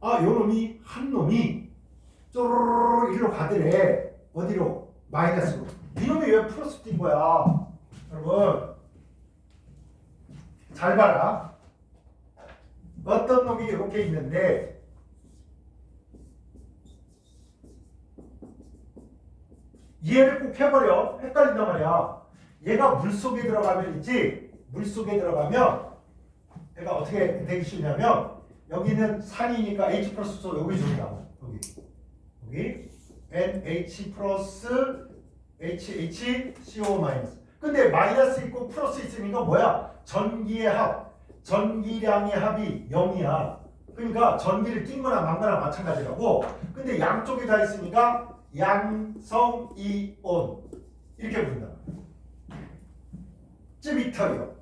요 놈이 한 놈이 쪼르르 이리로 가더래. 어디로? 마이너스로. 이놈이 왜 플러스 띈 거야? 여러분 잘 봐라. 어떤 놈이 이렇게 있는데 이해를 꼭 해버려. 헷갈린단 말이야. 얘가 물속에 들어가면 있지. 물속에 들어가면 얘가 어떻게 되기 쉽냐면 여기는 산이니까 H 플러스 소 여기 준다고. 여기 NH 플러스 HCO 마이너스. 근데 마이너스 있고 플러스 있으니까 뭐야? 전기의 합. 전기량의 합이 0이야. 그러니까 전기를 띈 거나 만 거나 마찬가지라고. 근데 양쪽에 다 있으니까 양성 이온 이렇게 부른다. 찌비터리요.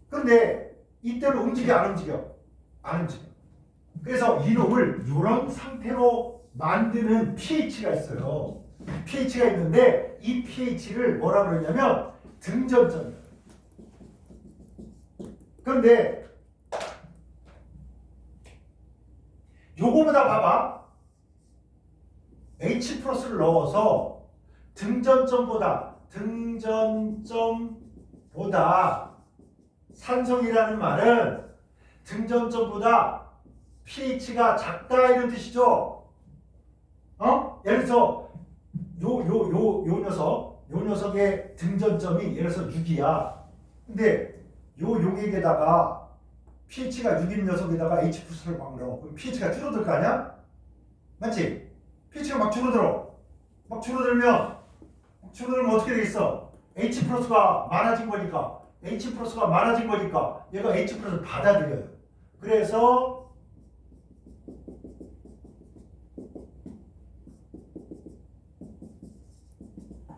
근데 이때는 움직여 안 움직여? 안 움직여. 그래서 이놈을 이런 상태로 만드는 pH가 있어요. pH가 있는데 이 pH를 뭐라 그러냐면 등전점이에요. 그런데 요거보다 봐봐. H 플러스를 넣어서 등전점보다 산성이라는 말은 등전점보다 pH가 작다 이런 뜻이죠. 예를 들어서 요 녀석의 등전점이 예를 들어서 6이야. 근데 요 용액에다가 pH가 6인 녀석에다가 H 플러스를 막 넣어. 그럼 pH가 줄어들 거 아니야? 맞지? pH가 막 줄어들어. 막 줄어들면 어떻게 되겠어? H 플러스가 많아진 거니까 얘가 H 플러스를 받아들여요. 그래서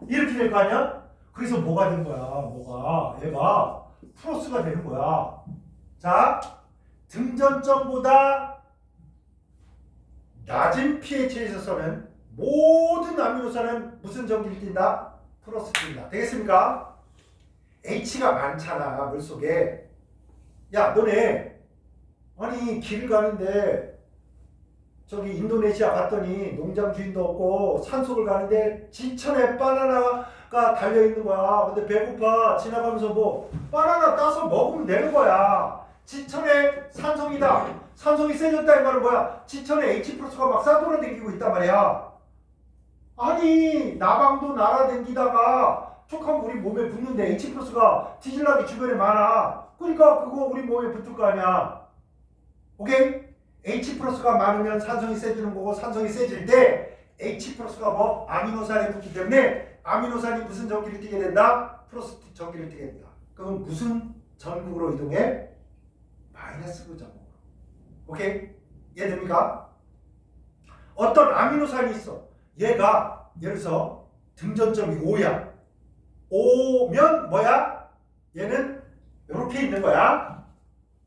이렇게 될 거 아니야? 그래서 뭐가 된 거야? 얘가 플러스가 되는 거야. 자, 등전점보다 낮은 pH에 있어서는 모든 아미노산은 무슨 전기를 띈다? 플러스 띈다. 되겠습니까? H가 많잖아, 물속에. 야, 너네 아니 길 가는데 저기 인도네시아 갔더니 농장 주인도 없고 산속을 가는데 지천에 바나나가 달려있는 거야. 근데 배고파. 지나가면서 뭐 바나나 따서 먹으면 되는 거야. 지천에 산성이다. 산성이 세졌다 이 말은 뭐야? 지천에 H 플러스가 막 싸돌아다니고 있단 말이야. 아니 나방도 날아다니다가 촉하면 우리 몸에 붙는데 H 플러스가 뒤질락이 주변에 많아. 그러니까 그거 우리 몸에 붙을 거 아니야. 오케이? H 플러스가 많으면 산성이 세지는 거고 산성이 세질 때 H 플러스가 뭐? 아미노산에 붙기 때문에 아미노산이 무슨 전기를 띠게 된다? 플러스 전기를 띠게 된다. 그럼 무슨 전극으로 이동해? 마이너스 전극으로. 오케이? 이해됩니까? 어떤 아미노산이 있어. 얘가 예를 들어서 등전점이 5야. 5면 뭐야? 얘는 이렇게 있는 거야.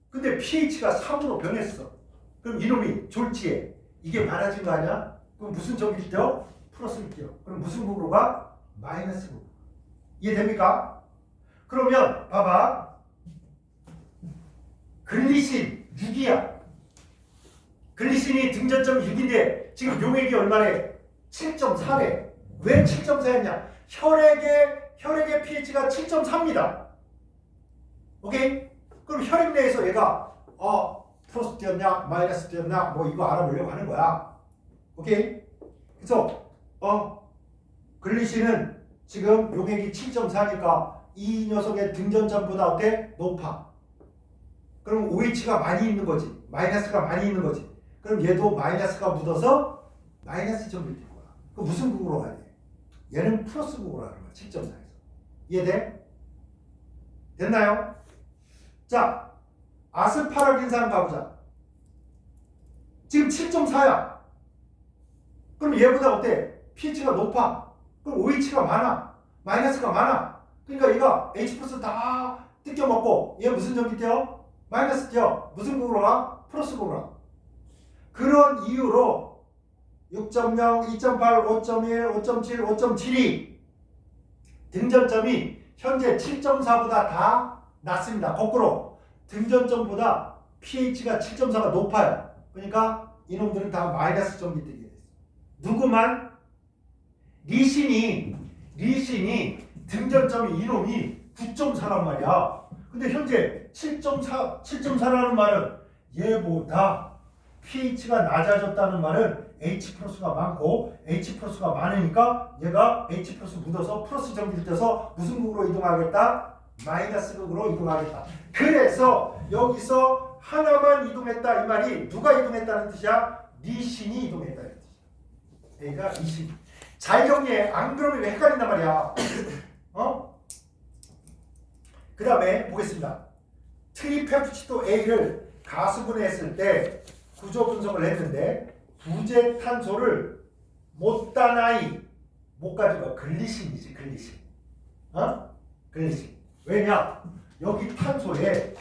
근데 pH가 3으로 변했어. 그럼 이놈이 졸지에 이게 많아진 거 아니야? 그럼 무슨 전기를 띄어? 플러스를 띄어. 그럼 무슨 극으로 가? 마이너스 극. 이해됩니까? 그러면 봐봐. 글리신 6이야. 글리신이 등전점 6인데 지금 용액이 얼마래? 7.4래. 왜 7.4였냐? 혈액의 pH가 7.4입니다. 오케이? 그럼 혈액 내에서 얘가 플러스 띄었냐 마이너스 띄었냐 뭐 이거 알아보려고 하는 거야. 오케이? 그래서 글리신은 지금 용액이 7.4니까 이 녀석의 등전점보다 어때? 높아. 그럼 OH가 많이 있는 거지. 마이너스가 많이 있는 거지. 그럼 얘도 마이너스가 묻어서 마이너스 점이 될 거야. 그 무슨 극으로 가야 돼? 얘는 플러스 극으로 가는 거야. 7.4에서. 이해돼? 됐나요? 자, 아스파라긴산 가보자. 지금 7.4야. 그럼 얘보다 어때? pH가 높아. 그럼 OH가 많아. 마이너스가 많아. 그러니까 얘가 H 플러스 다 뜯겨 먹고 얘 무슨 전기 떼어? 마이너스 떼어. 무슨 극으로 가? 플러스 극으로 가. 그런 이유로 6.0, 2.8, 5.1, 5.7, 5.72 등전점이 현재 7.4보다 다 낮습니다. 거꾸로 등전점보다 pH가 7.4가 높아요. 그러니까 이놈들은 다 마이너스 전기 뜨게 됐어. 누구만? 리신이 등전점이 이놈이 9.4란 말이야. 근데 현재 7.4라는 말은 얘보다 pH가 낮아졌다는 말은 H 플러스가 많고 H 플러스가 많으니까 얘가 H 플러스 묻어서 플러스 전기를 떼서 무슨 극으로 이동하겠다? 마이너스 극으로 이동하겠다. 그래서 여기서 하나만 이동했다 이 말이 누가 이동했다는 뜻이야? 리신이 이동했다는 뜻이야. A가 리신. 잘 정리해. 안 그러면 왜 헷갈린단 말이야. 그 다음에 보겠습니다. 트리페프치도 A를 가수분해했을 때 구조 분석을 했는데 부재탄소를 못다나이 못 가지고 글리신이지 글리신. 글리신. 왜냐? 여기 탄소에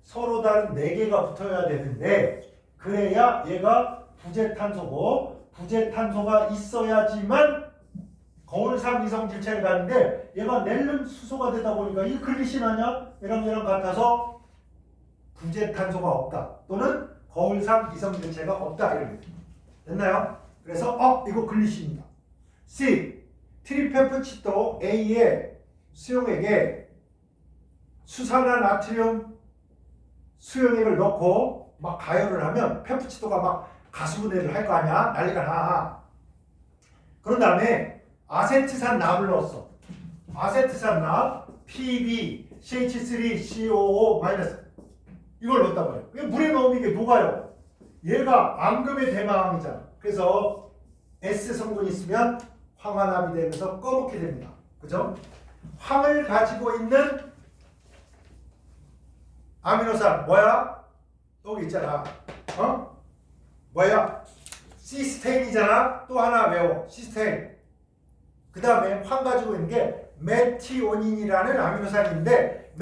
서로 다른 4개가 붙어야 되는데 그래야 얘가 부재탄소고 부재탄소가 있어야지만 거울상 이성질체를 가는데 얘가 낼름 수소가 되다 보니까 이 글리신 아니야? 얘랑 같아서 부재탄소가 없다. 또는 거울상 이성질체가 없다. 이런 거죠. 됐나요? 그래서 이거 글리신이다. C. 트리페프치도 A의 수용액에 수산화 나트륨 수용액을 넣고 막 가열을 하면 페프치도가 막 가수분해를 할 거 아니야? 난리가 나. 그런 다음에 아세트산 납을 넣었어. 아세트산 납 PB CH3COO 이걸 넣었단 말이야. 이게 물에 넣으면 이게 녹아요. 얘가 암금의 대마왕이잖아. 그래서 S 성분이 있으면 황화납이 되면서 꺼멓게 됩니다. 그죠? 황을 가지고 있는 아미노산 뭐야? 여기 있잖아. 뭐야? 시스테인이잖아. 또 하나 외워. 시스테인. 그 다음에 황 가지고 있는 게 메티오닌이라는 아미노산인데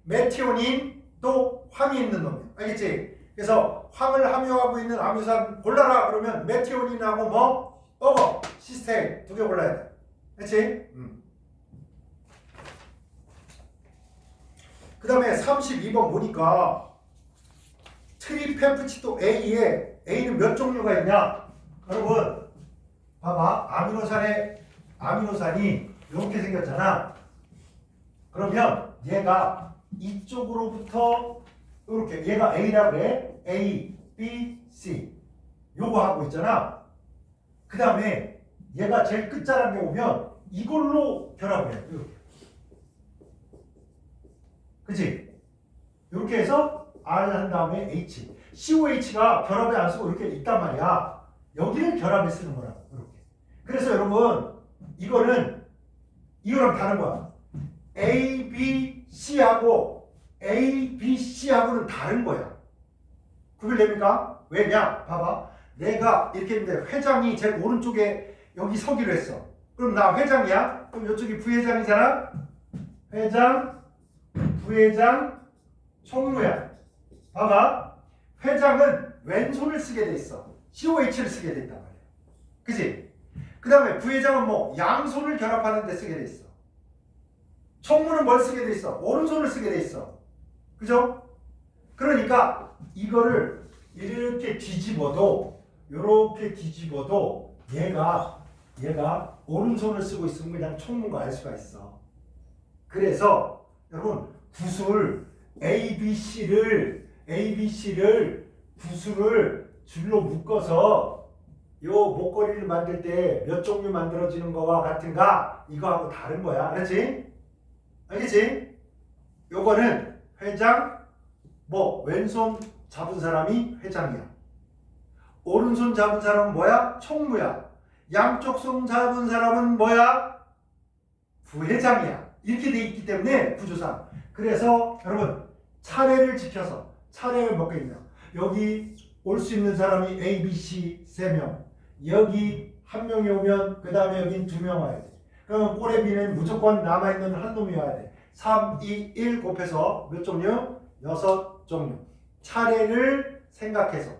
메티오닌도 황이 있는 놈이야. 알겠지? 그래서 황을 함유하고 있는 아미노산 골라라 그러면 메티오닌하고 뭐? 시스테인 2개 골라야 돼. 그렇지? 그 다음에 32번 보니까 트리페프치도 A에 A는 몇 종류가 있냐? 여러분 봐봐. 아미노산이 이렇게 생겼잖아. 그러면 얘가 이쪽으로부터 이렇게 얘가 A라고 그래. A, B, C 요거 하고 있잖아. 그 다음에 얘가 제일 끝자락에 오면 이걸로 결합을 해. 이렇게. 그치? 이렇게 해서 R 한 다음에 H. COH가 결합에 안 쓰고 이렇게 있단 말이야. 여기를 결합에 쓰는 거라고. 이렇게. 그래서 여러분 이거랑 다른 거야. A, B, C하고는 다른 거야. 구별됩니까? 왜냐? 봐봐. 내가 이렇게 했는데 회장이 제일 오른쪽에 여기 서기로 했어. 그럼 나 회장이야? 그럼 이쪽이 부회장이잖아? 회장, 부회장, 총무야. 봐봐. 회장은 왼손을 쓰게 돼 있어. COH를 쓰게 돼 있단 말이야. 그치? 그 다음에 부회장은 뭐 양손을 결합하는 데 쓰게 돼 있어. 총무는 뭘 쓰게 돼 있어? 오른손을 쓰게 돼 있어. 그죠? 그러니까 이거를 이렇게 뒤집어도 얘가 오른손을 쓰고 있으면 그냥 총무인 거 알 수가 있어. 그래서 여러분 구슬 ABC를 구슬을 줄로 묶어서 요 목걸이를 만들 때 몇 종류 만들어지는 거와 같은가? 이거하고 다른 거야. 알았지? 알겠지? 요거는 회장, 왼손 잡은 사람이 회장이야. 오른손 잡은 사람은 뭐야? 총무야. 양쪽 손 잡은 사람은 뭐야? 부회장이야. 이렇게 돼 있기 때문에 구조상. 그래서 여러분 차례를 지켜서 차례를 몇 개 있냐? 여기 올 수 있는 사람이 A, B, C 3명. 여기 한 명이 오면 그 다음에 여긴 2명 와야 돼. 그러면 꼬레비는 무조건 남아있는 한 놈이 와야 돼. 3, 2, 1 곱해서 몇 종류? 6종류. 차례를 생각해서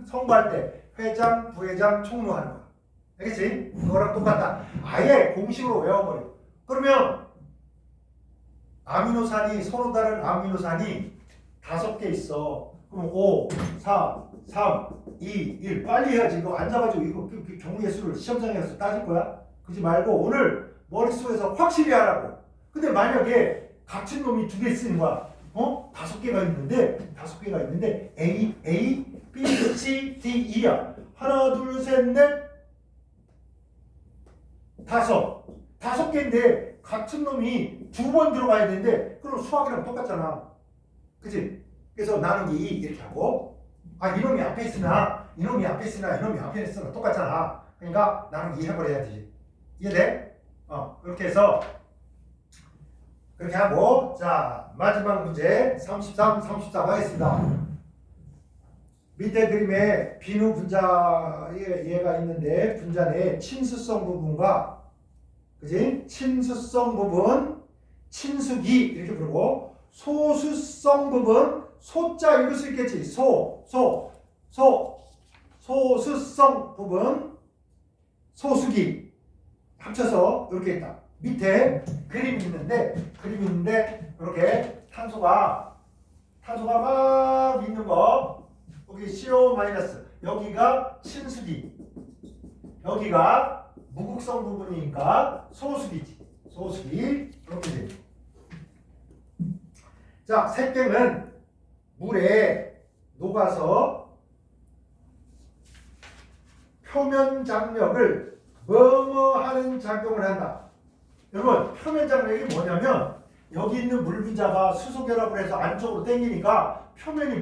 선거할 때 회장, 부회장, 총무 하는 거야. 알겠지? 그거랑 똑같다. 아예 공식으로 외워버려. 그러면 아미노산이 서로 다른 아미노산이 5개 있어. 그럼 5, 4, 3, 2, 1 빨리 해야지. 이거 안 잡아지고 이거 경우의 수를 시험장에서 따질 거야. 그러지 말고 오늘 머릿속에서 확실히 하라고. 근데 만약에 같은 놈이 2개 쓰는 거야. 5개가 있는데 A, B, C, D, E야. 하나, 둘, 셋, 넷, 5. 5개인데 같은 놈이 2번 들어가야 되는데 그럼 수학이랑 똑같잖아. 그치? 그래서 나누기 2 이렇게 하고 이놈이 앞에 있으나 이놈이 앞에 있으나 똑같잖아. 그러니까 나누기 2 해버려야지. 이해돼? 그렇게 해서 그렇게 하고 자 마지막 문제 33 하겠습니다. 밑에 그림에 비누 분자 얘가 있는데 분자 내에 친수성 부분과 그지? 친수성 부분 친수기 이렇게 부르고 소수성 부분 소자 읽을 수 있겠지. 소수성 부분 소수기 합쳐서 이렇게 있다. 밑에 그림이 있는데 이렇게 탄소가 막 있는 거 여기 CO- 여기가 친수기 여기가 무극성 부분이니까 소수기지. 소수기 이렇게 됩니다. 자, 색갱은 물에 녹아서 표면 장력을 뭐뭐 하는 작용을 한다. 여러분, 표면 장력이 뭐냐면 여기 있는 물 분자가 수소 결합을 해서 안쪽으로 당기니까 표면이